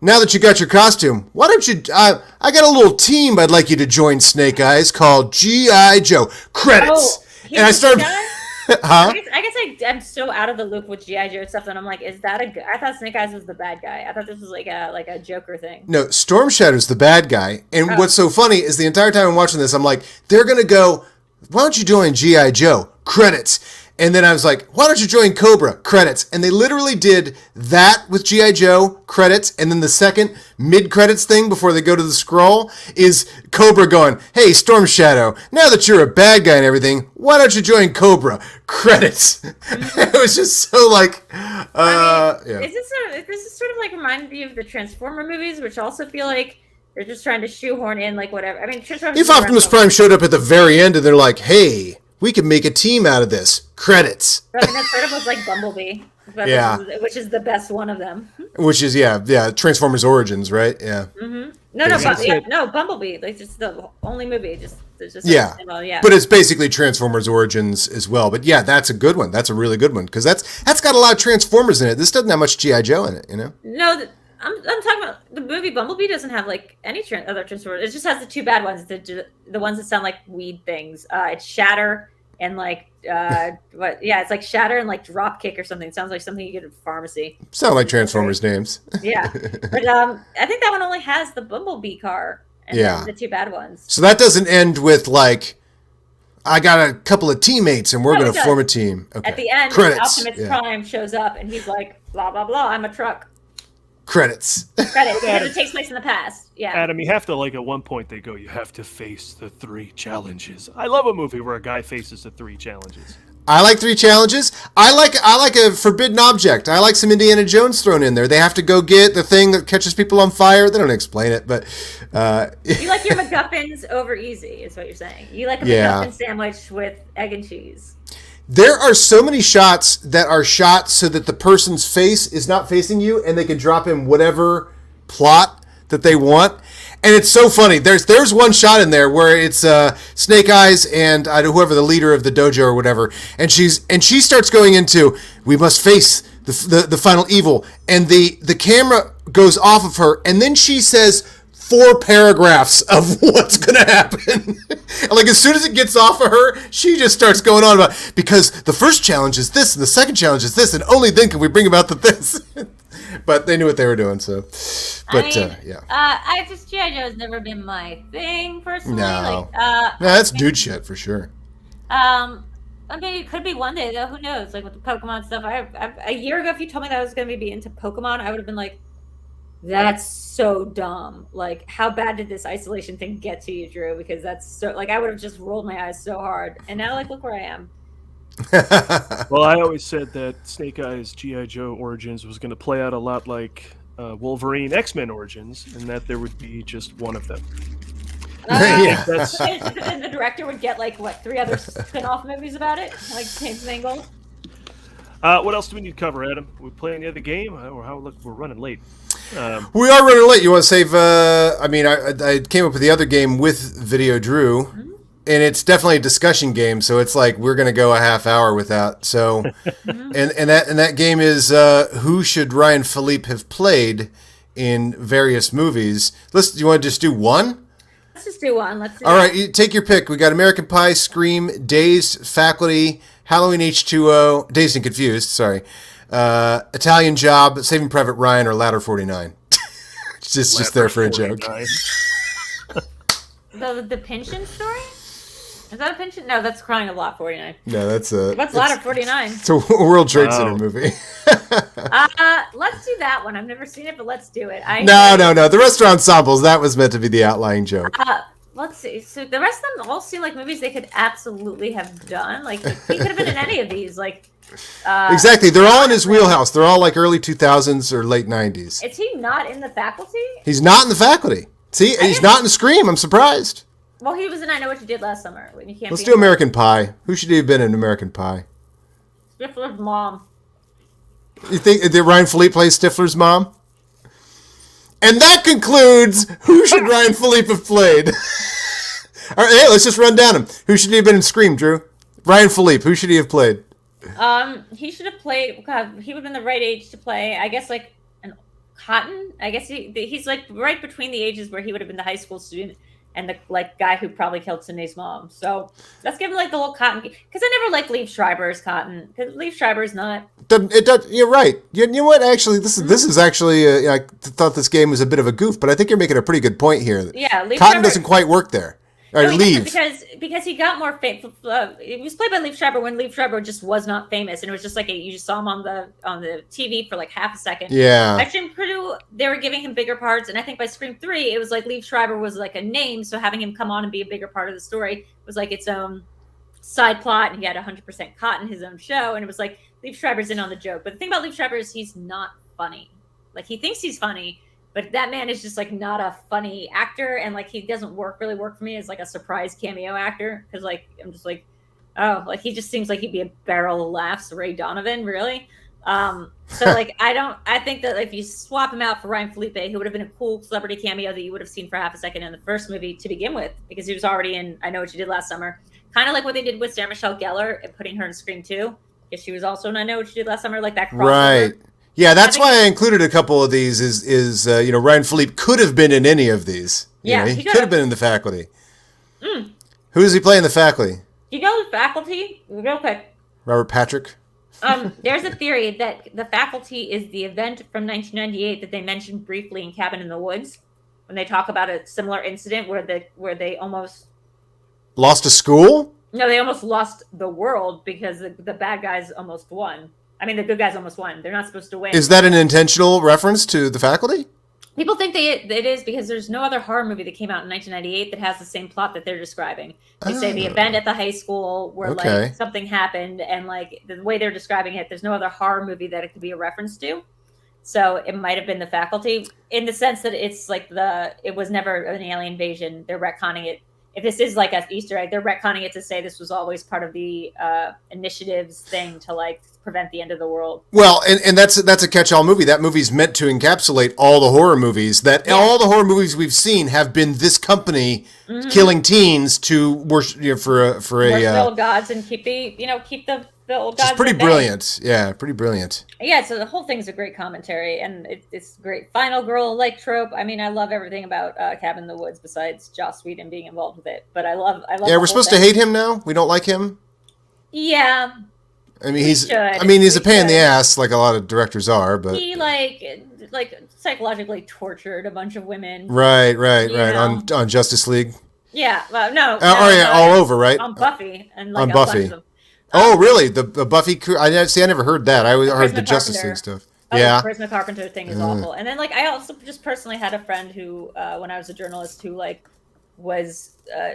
now that you got your costume, why don't you, I got a little team I'd like you to join, Snake Eyes, called G.I. Joe. Credits. And I started... Huh? I guess I'm so out of the loop with G.I. Joe stuff that I'm like, is that I thought Snake Eyes was the bad guy. I thought this was like a Joker thing. No, Storm Shadow's the bad guy. And what's so funny is the entire time I'm watching this, I'm like, they're going to go, why don't you join G.I. Joe? Credits. And then I was like, why don't you join Cobra? Credits. And they literally did that with G.I. Joe, credits, and then the second mid-credits thing before they go to the scroll is Cobra going, hey, Storm Shadow, now that you're a bad guy and everything, why don't you join Cobra? Credits. It was just so like, yeah. This is sort of like reminding me of the Transformer movies, which also feel like they're just trying to shoehorn in like whatever. I mean, if Optimus Prime showed up at the very end and they're like, hey, we could make a team out of this. Credits. I mean, that sort of was like Bumblebee. Yeah. Which is the best one of them. Which is, yeah, Transformers Origins, right? Yeah. Mm-hmm. No, Bumblebee. Like, just the only movie. Yeah. But it's basically Transformers Origins as well. But yeah, that's a good one. That's a really good one. Because that's got a lot of Transformers in it. This doesn't have much G.I. Joe in it, No, I'm talking about the movie Bumblebee doesn't have like any other Transformers. It just has the two bad ones, the ones that sound like weed things. It's Shatter and like it's like Shatter and like Dropkick or something. It sounds like something you get at a pharmacy. Sound like Transformers names. Yeah, but I think that one only has the Bumblebee car and then the two bad ones. So that doesn't end with like, I got a couple of teammates and we're going to form a team. Okay. At the end, Optimus Prime shows up and he's like, blah blah blah, I'm a truck. Credits. Because it takes place in the past. Yeah. Adam, you have to, like, at one point they go, you have to face the 3 challenges. I love a movie where a guy faces the 3 challenges. I like 3 challenges. I like a forbidden object. I like some Indiana Jones thrown in there. They have to go get the thing that catches people on fire. They don't explain it, but you like your MacGuffins over easy, is what you're saying. You like a MacGuffin sandwich with egg and cheese. There are so many shots that are shot so that the person's face is not facing you and they can drop in whatever plot that they want. And it's so funny. There's one shot in there where it's Snake Eyes and whoever the leader of the dojo or whatever. And she starts going into, we must face the final evil. And the camera goes off of her. And then she says 4 paragraphs of what's going to happen. And like as soon as it gets off of her, she just starts going on about, because the first challenge is this and the second challenge is this and only then can we bring about the this. But they knew what they were doing, so. But yeah. I just G.I. Joe has never been my thing personally. No, that's dude shit for sure. I mean, it could be one day though. Who knows? Like with the Pokemon stuff, a year ago, if you told me that I was going to be into Pokemon, I would have been like, that's so dumb. Like, how bad did this isolation thing get to you, Drew? Because that's so, like, I would have just rolled my eyes so hard. And now, like, look where I am. Well, I always said that Snake Eyes G.I. Joe Origins was going to play out a lot like Wolverine X-Men Origins, and that there would be just one of them. Yeah. And the director would get, like, 3 other spin-off movies about it? Like, James Mangold? What else do we need to cover, Adam? We play any other game? Or look, we're running late. We are running late. You want to save? I came up with the other game with Videodrew, and it's definitely a discussion game. So it's like we're going to go a half hour without. So, and that game is who should Ryan Phillippe have played in various movies? Do you want to just do one? Let's just do one. All right, you take your pick. We got American Pie, Scream, Dazed, Faculty, Halloween H2O, Dazed and Confused. Sorry. Italian Job, Saving Private Ryan, or Ladder 49. It's just there for a joke. The pension story? Is that a pension? No, that's Crying of Lot 49. No, that's a... What's Lot of 49? It's a World Trade Wow. Center movie. Let's do that one. I've never seen it, but let's do it. No. The Restaurant Ensembles, that was meant to be the outlying joke. Let's see. So the rest of them all seem like movies they could absolutely have done. Like he could have been in any of these. Like Exactly. They're all in his wheelhouse. They're all like early 2000s or late 90s. is he not in The Faculty? He's not in The Faculty. See, he's not in Scream. I'm surprised. Well, he was in I Know What You Did Last Summer. You can't Let's be do American Pie. Who should he have been in American Pie? Stifler's mom. You think that Ryan Phillippe plays Stifler's mom? And that concludes who should Ryan Phillippe have played. All right, hey, let's just run down him. Who should he have been in Scream, Drew? Ryan Phillippe. Who should he have played? He should have played. God, he would have been the right age to play. I guess like an Cotton. I guess he's like right between the ages where he would have been the high school student and the like guy who probably killed Sydney's mom. So let's give him like the little Cotton, because I never liked Liev Schreiber as Cotton, because Liev Schreiber's not. You're right. You know what? Actually, this is actually. I thought this game was a bit of a goof, but I think you're making a pretty good point here. Yeah, Liev Cotton Schreiber doesn't quite work there. Or No, he leave. doesn't, because he got more famous. He was played by Liev Schreiber when Liev Schreiber just was not famous, and it was just like you just saw him on the TV for like half a second. Yeah. By Scream 2, they were giving him bigger parts, and I think by Scream 3, it was like Liev Schreiber was like a name, so having him come on and be a bigger part of the story was like its own side plot, and he had 100% Cotton, his own show, and it was like Liev Schreiber's in on the joke. But the thing about Liev Schreiber is he's not funny. Like he thinks he's funny, but that man is just like not a funny actor, and like he doesn't really work for me as like a surprise cameo actor, because like I'm just like, oh, like he just seems like he'd be a barrel of laughs Ray Donovan, really. So like I think that if you swap him out for Ryan Phillippe, who would have been a cool celebrity cameo that you would have seen for half a second in the first movie to begin with, because he was already in I Know What You Did Last Summer, kind of like what they did with Sarah Michelle Gellar and putting her in Scream 2, because she was also in I Know What You Did Last Summer, like that crossover. Right. Yeah, that's why I included a couple of these. Is Ryan Phillippe could have been in any of these. He could have been in The Faculty. Who does he play in The Faculty? Do you know The Faculty? Real quick. Robert Patrick. There's a theory that The Faculty is the event from 1998 that they mentioned briefly in Cabin in the Woods, when they talk about a similar incident where they almost Lost a school? No, they almost lost the world because the bad guys almost won. I mean, the good guys almost won. They're not supposed to win. Is that an intentional reference to The Faculty? People think it is because there's no other horror movie that came out in 1998 that has the same plot that they're describing. They say the event at the high school where like something happened, and like the way they're describing it, there's no other horror movie that it could be a reference to. So it might have been The Faculty, in the sense that it's like it was never an alien invasion. They're retconning it. If this is like an Easter egg, they're retconning it to say this was always part of the initiatives thing to like prevent the end of the world. Well, and that's a catch-all movie. That movie's meant to encapsulate all the horror movies. All the horror movies we've seen have been this company killing teens to worship for the old gods and keep the old gods. It's pretty brilliant. Yeah, pretty brilliant. Yeah, so the whole thing's a great commentary, and it's great. Final girl like trope. I mean, I love everything about Cabin in the Woods besides Joss Whedon being involved with it. But I love. Yeah, we're supposed to hate him now. We don't like him. Yeah. I mean, he's a pain in the ass, like a lot of directors are. But he like psychologically tortured a bunch of women. Right. On Justice League. Yeah. Well, no. all over, right? On Buffy and like on Buffy. Oh, really? The Buffy crew? I never heard that. I heard the Justice League stuff. Yeah. The Charisma Carpenter thing is awful. And then, like, I also just personally had a friend who, when I was a journalist, who, like, was,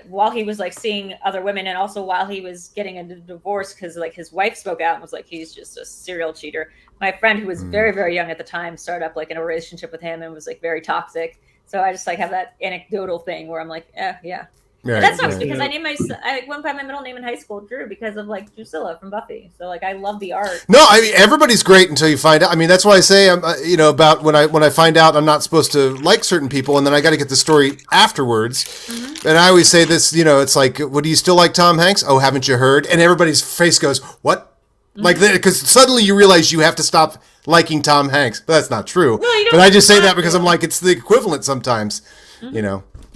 while he was, like, seeing other women and also while he was getting a divorce because, like, his wife spoke out and was like, he's just a serial cheater. My friend, who was very, very young at the time, started up, like, in a relationship with him and was, like, very toxic. So I just, like, have that anecdotal thing where I'm like, yeah. Right, that sucks because I went by my middle name in high school, Drew, because of like Drusilla from Buffy. So like I love the art. No, I mean everybody's great until you find out. I mean that's why I say I'm about when I find out I'm not supposed to like certain people, and then I got to get the story afterwards. And I always say this, it's like, what do you still like Tom Hanks? Oh, haven't you heard? And everybody's face goes, what? Like because suddenly you realize you have to stop liking Tom Hanks, but that's not true. No, but I just say that because I'm like it's the equivalent sometimes,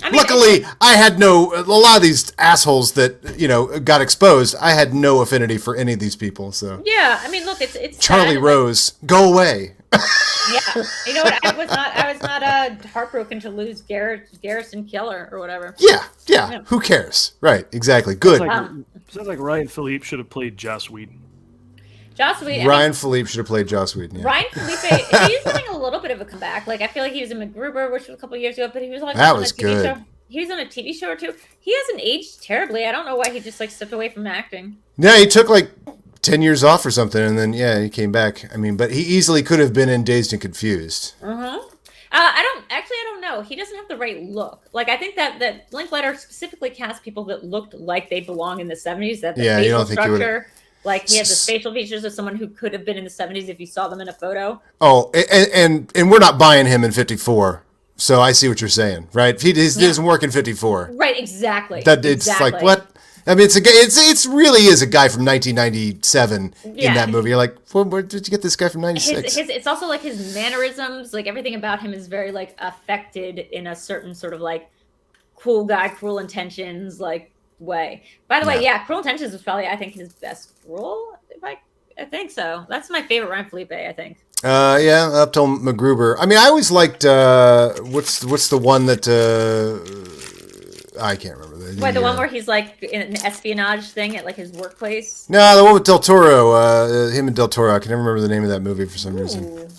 I mean, luckily, I had a lot of these assholes that, got exposed. I had no affinity for any of these people. So yeah, I mean, look, it's Charlie sad, Rose, go away. Yeah, you know what? I was not heartbroken to lose Garrison Keillor or whatever. Yeah. Yeah. Who cares? Right. Exactly. Good. Sounds like Ryan Phillippe should have played Joss Whedon. Joss Whedon. Ryan Phillippe should have played Joss Whedon. Yeah. Ryan Phillippe, he's having a little bit of a comeback. Like I feel like he was in MacGruber, which was a couple years ago, but he was like That on was a TV good. show. He was on a TV show or two. He hasn't aged terribly. I don't know why he just like stepped away from acting. Yeah, he took like 10 years off or something, and then he came back. I mean, but he easily could have been in Dazed and Confused. I don't know. He doesn't have the right look. Like I think that Linklater specifically cast people that looked like they belong in the 70s. That the Yeah, you facial don't think he would've- structure, like he has the facial features of someone who could have been in the 70s if you saw them in a photo. Oh, and we're not buying him in 54. So I see what you're saying, right? He doesn't work in 54. Right, exactly. That it's like what? I mean, it's really is a guy from 1997 in that movie. You're like, where did you get this guy from 96? It's also like his mannerisms, like everything about him is very like affected in a certain sort of like cool guy, Cruel Intentions like way. By the way, Cruel Intentions was probably I think his best role. I think so. That's my favorite Ryan Phillippe, I think. Up till MacGruber. I mean, I always liked what's the one that I can't remember. The one where he's like in an espionage thing at like his workplace? No, the one with Del Toro. Him and Del Toro. I can never remember the name of that movie for some reason.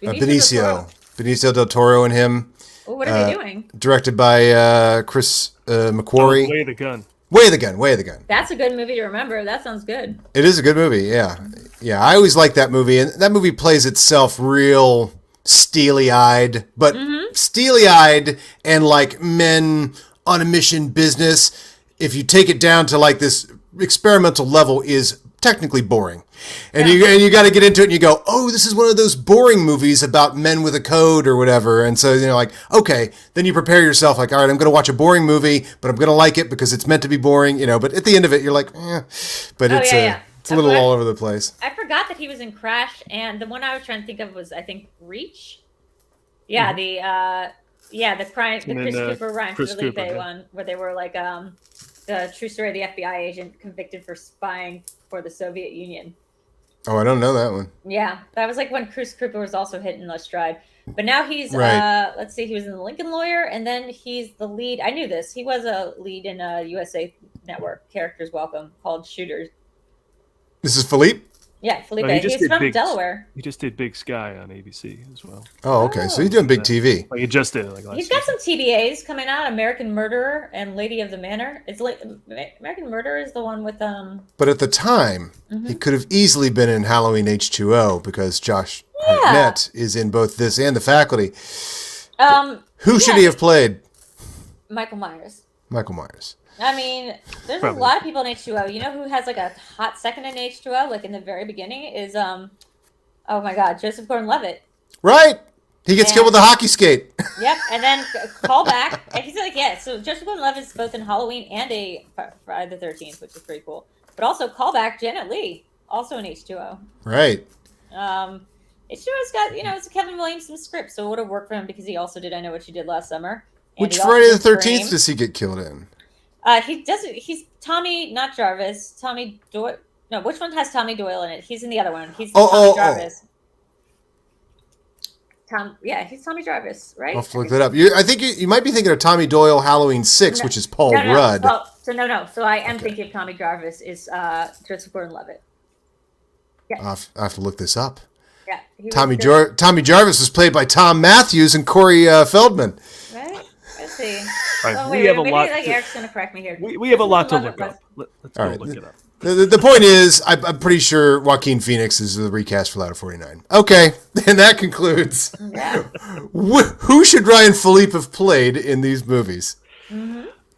Benicio del Toro and him. Well, what are they doing? Directed by Chris McQuarrie. Way the Gun. Way the Gun. That's a good movie to remember. That sounds good. It is a good movie, yeah. Yeah, I always like that movie. And that movie plays itself real steely-eyed. But steely-eyed and like men on a mission business, if you take it down to like this experimental level, is technically boring. And you got to get into it and you go, oh, this is one of those boring movies about men with a code or whatever. And so, like, okay, then you prepare yourself like, all right, I'm going to watch a boring movie, but I'm going to like it because it's meant to be boring, But at the end of it, you're like, But it's a little all over the place. I forgot that he was in Crash, and the one I was trying to think of was, I think, Reach. Yeah, the Chris Cooper, Ryan Phillippe one, where they were like the true story of the FBI agent convicted for spying for the Soviet Union. Oh, I don't know that one. Yeah, that was like when Chris Cooper was also hitting the stride. But now he's, let's see, he was in The Lincoln Lawyer, and then he's the lead. I knew this. He was a lead in a USA Network, Characters Welcome, called Shooters. This is Phillippe? Yeah, Phillippe. He's from Delaware. He just did Big Sky on ABC as well. Oh, okay. So he's doing big TV. Like he just did like last He's got some TBAs coming out. American Murderer and Lady of the Manor. It's like American Murderer is the one with But at the time, he could have easily been in Halloween H2O because Josh Hartnett is in both this and The Faculty. Who should he have played? Michael Myers. Michael Myers. I mean, there's a lot of people in H2O. You know who has like a hot second in H2O, like in the very beginning, is oh my God, Joseph Gordon-Levitt. Right. He gets killed with a hockey skate. Yep, and then call back. And he's like, so Joseph Gordon-Levitt's both in Halloween and a Friday the 13th, which is pretty cool. But also call back Janet Leigh, also in H2O. Right. H2O's got, it's a Kevin Williamson script, so it would have worked for him because he also did I Know What You Did Last Summer. Which Friday the 13th does he get killed in? He doesn't. He's Tommy, not Jarvis. Tommy Doyle. No, which one has Tommy Doyle in it? He's in the other one. He's Tommy Jarvis. He's Tommy Jarvis, right? I'll have to look that up. I think you might be thinking of Tommy Doyle Halloween 6, which is Paul Rudd. So I am thinking of Tommy Jarvis is Joseph Gordon-Levitt. Yeah. I have to look this up. Yeah. Tommy Jarvis was played by Tom Matthews and Corey Feldman. Right? Let's see. Right, we have a lot. Eric's going to correct me here. We have a lot to look up. Let's go look it up. The point is, I'm pretty sure Joaquin Phoenix is the recast for Ladder 49. Okay, and that concludes. Yeah. Who should Ryan Phillippe have played in these movies?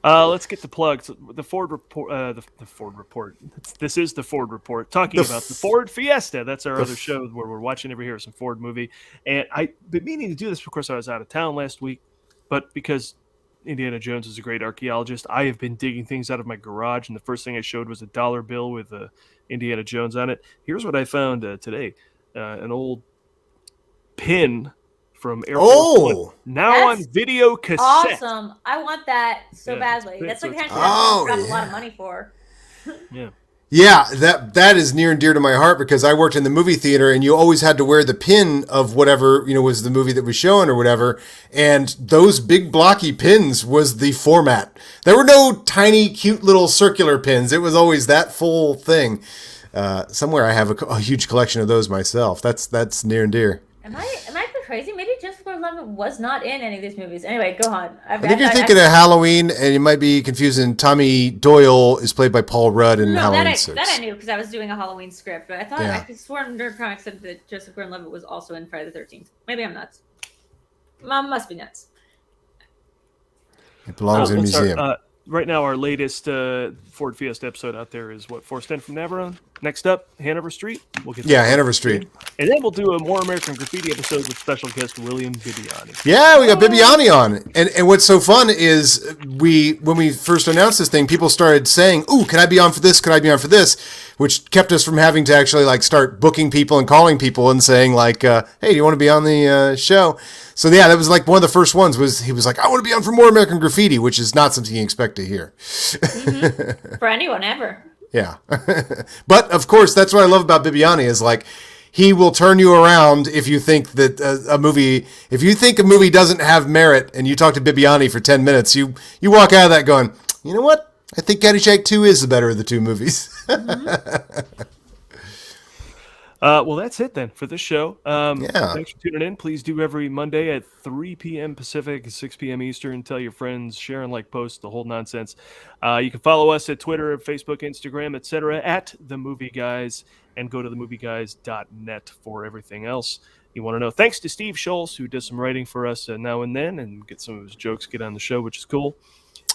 Let's get the plugs. The Ford Report. The Ford Report. This is the Ford Report. Talking about the Ford Fiesta. That's our other show where we're watching every year some Ford movie. And I've been meaning to do this because I was out of town last week, but because Indiana Jones is a great archaeologist, I have been digging things out of my garage, and the first thing I showed was a dollar bill with Indiana Jones on it. Here's what I found today: an old pin from Air Force One, now on video cassette. Awesome! I want that so badly. That's like the kind of thing I drop a lot of money for. Yeah. Yeah, that is near and dear to my heart because I worked in the movie theater and you always had to wear the pin of whatever, was the movie that was showing or whatever. And those big blocky pins was the format. There were no tiny, cute little circular pins. It was always that full thing. Somewhere I have a huge collection of those myself. That's near and dear. Am I crazy? Maybe Joseph Gordon-Levitt was not in any of these movies. Anyway, go on. I think you're thinking of Halloween, and you might be confusing. Tommy Doyle is played by Paul Rudd in Halloween 6. That I knew because I was doing a Halloween script, but I thought I could swear Nerd Comics said that Joseph Gordon-Levitt was also in Friday the 13th. Maybe I'm nuts. Mom must be nuts. It belongs in a museum. Right now, our latest Ford Fiesta episode out there is Forced In from Navarone. Next up, Hanover Street. We'll get Hanover Street. And then we'll do a More American Graffiti episode with special guest William Bibbiani. Yeah, we got Bibbiani on. And what's so fun is when we first announced this thing, people started saying, "Ooh, can I be on for this? Could I be on for this?" Which kept us from having to actually start booking people and calling people and saying hey, do you want to be on the show? So yeah, that was one of the first ones. He was like, "I want to be on for More American Graffiti," which is not something you expect to hear. For anyone ever. Yeah. But of course, that's what I love about Bibbiani is he will turn you around if you think that a movie doesn't have merit and you talk to Bibbiani for 10 minutes, you walk out of that going, you know what? I think Caddyshack 2 is the better of the two movies. Well, that's it then for this show. Yeah. Thanks for tuning in. Please do every Monday at 3 p.m. Pacific, 6 p.m. Eastern. Tell your friends, share and post, the whole nonsense. You can follow us at Twitter, Facebook, Instagram, etc. at The Movie Guys, and go to themovieguys.net for everything else you want to know. Thanks to Steve Schultz, who does some writing for us now and then and get some of his jokes get on the show, which is cool.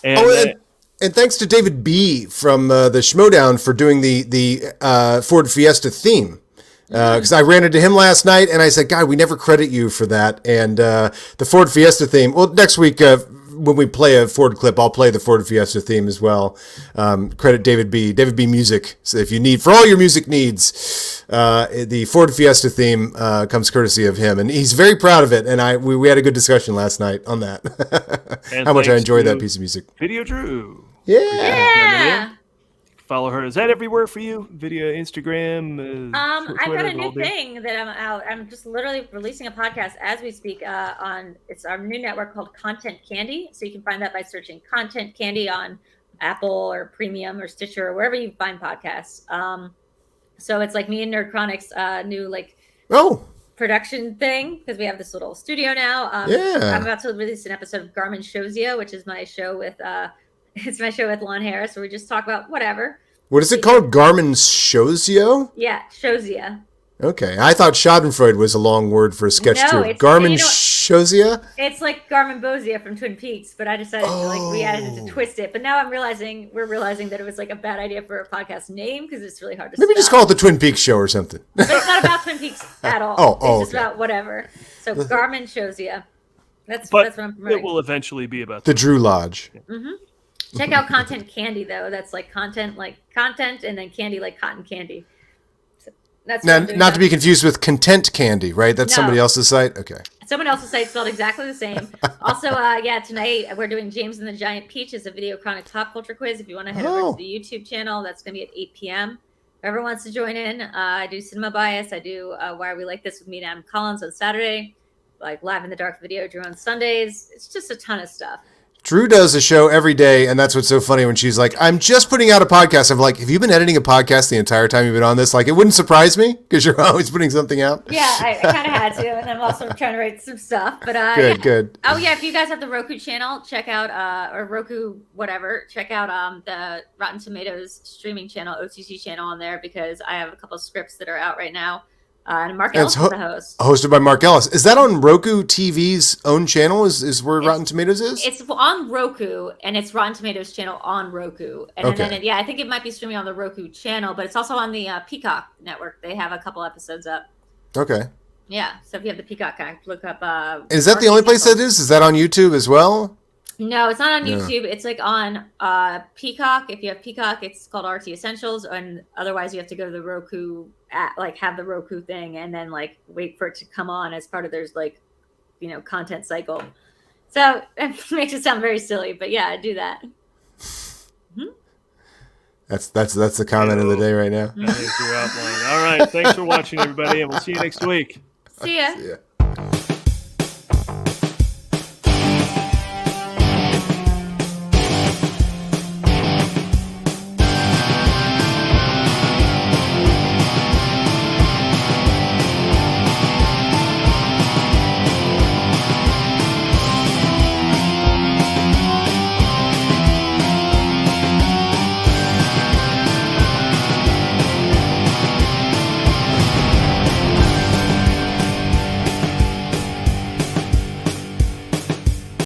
And, and thanks to David B. from the Schmoedown for doing the Ford Fiesta theme. Because I ran into him last night and I said, God, we never credit you for that. And the Ford Fiesta theme, well, next week when we play a Ford clip, I'll play the Ford Fiesta theme as well. Credit David B. Music. So if you need, for all your music needs, the Ford Fiesta theme comes courtesy of him. And he's very proud of it. And we had a good discussion last night on that. How much I enjoyed that piece of music. Videodrew. Yeah. Follow her. Is that everywhere for you? Video, Instagram? I've got a new thing that I'm out. I'm just literally releasing a podcast as we speak it's our new network called Content Candy. So you can find that by searching Content Candy on Apple or Premium or Stitcher or wherever you find podcasts. So it's me and Nerd Chronic's new production thing because we have this little studio now. I'm about to release an episode of Garmin Shows Ya, which is my show with it's my show with Lon Harris, where we just talk about whatever. What is it called? Garmin Shows Ya? Yeah, Shows Ya. Okay. I thought Schadenfreude was a long word for a sketch troupe. Garmin Shows Ya? It's like Garmin Bozia from Twin Peaks, but I decided we added to twist it. But now we're realizing that it was a bad idea for a podcast name because it's really hard to Maybe spell. just call it the Twin Peaks Show or something. But it's not about Twin Peaks at all. It's just about whatever. So Garmin Shows Ya. That's what I'm promoting. It will eventually be about the Drew Lodge. Mm-hmm. Check out Content Candy, though. That's content and then candy like cotton candy. So that's not to be confused with Content Candy, right? That's somebody else's site? Okay. Someone else's site spelled exactly the same. Also, tonight we're doing James and the Giant Peach as a Video Chronic Pop Culture Quiz. If you want to head over to the YouTube channel, that's going to be at 8 p.m. Whoever wants to join in, I do Cinema Bias. I do Why Are We Like This with me and Adam Collins on Saturday. Live in the Dark Videodrew on Sundays. It's just a ton of stuff. Drew does a show every day, and that's what's so funny when she's like, I'm just putting out a podcast. I'm like, have you been editing a podcast the entire time you've been on this? It wouldn't surprise me because you're always putting something out. Yeah, I kind of had to, and I'm also trying to write some stuff. But Good. Oh, yeah, if you guys have the Roku channel, check out, or Roku whatever, check out the Rotten Tomatoes streaming channel, OTT channel on there because I have a couple of scripts that are out right now. And Mark Ellis is the host. Hosted by Mark Ellis. Is that on Roku TV's own channel? Is where Rotten Tomatoes is? It's on Roku, and it's Rotten Tomatoes channel on Roku. And then I think it might be streaming on the Roku channel, but it's also on the Peacock network. They have a couple episodes up. Okay. Yeah, so if you have the Peacock, look up. Is that the only place that is? Is that on YouTube as well? No, it's not on YouTube. It's on Peacock. If you have Peacock, it's called RT Essentials, and otherwise you have to go to the Roku have the Roku thing, and then wait for it to come on as part of their content cycle. So it makes it sound very silly, but yeah, I do that. Mm-hmm. That's the comment of the day right now. That is your outline. All right. Thanks for watching, everybody, and we'll see you next week. See ya. Yeah.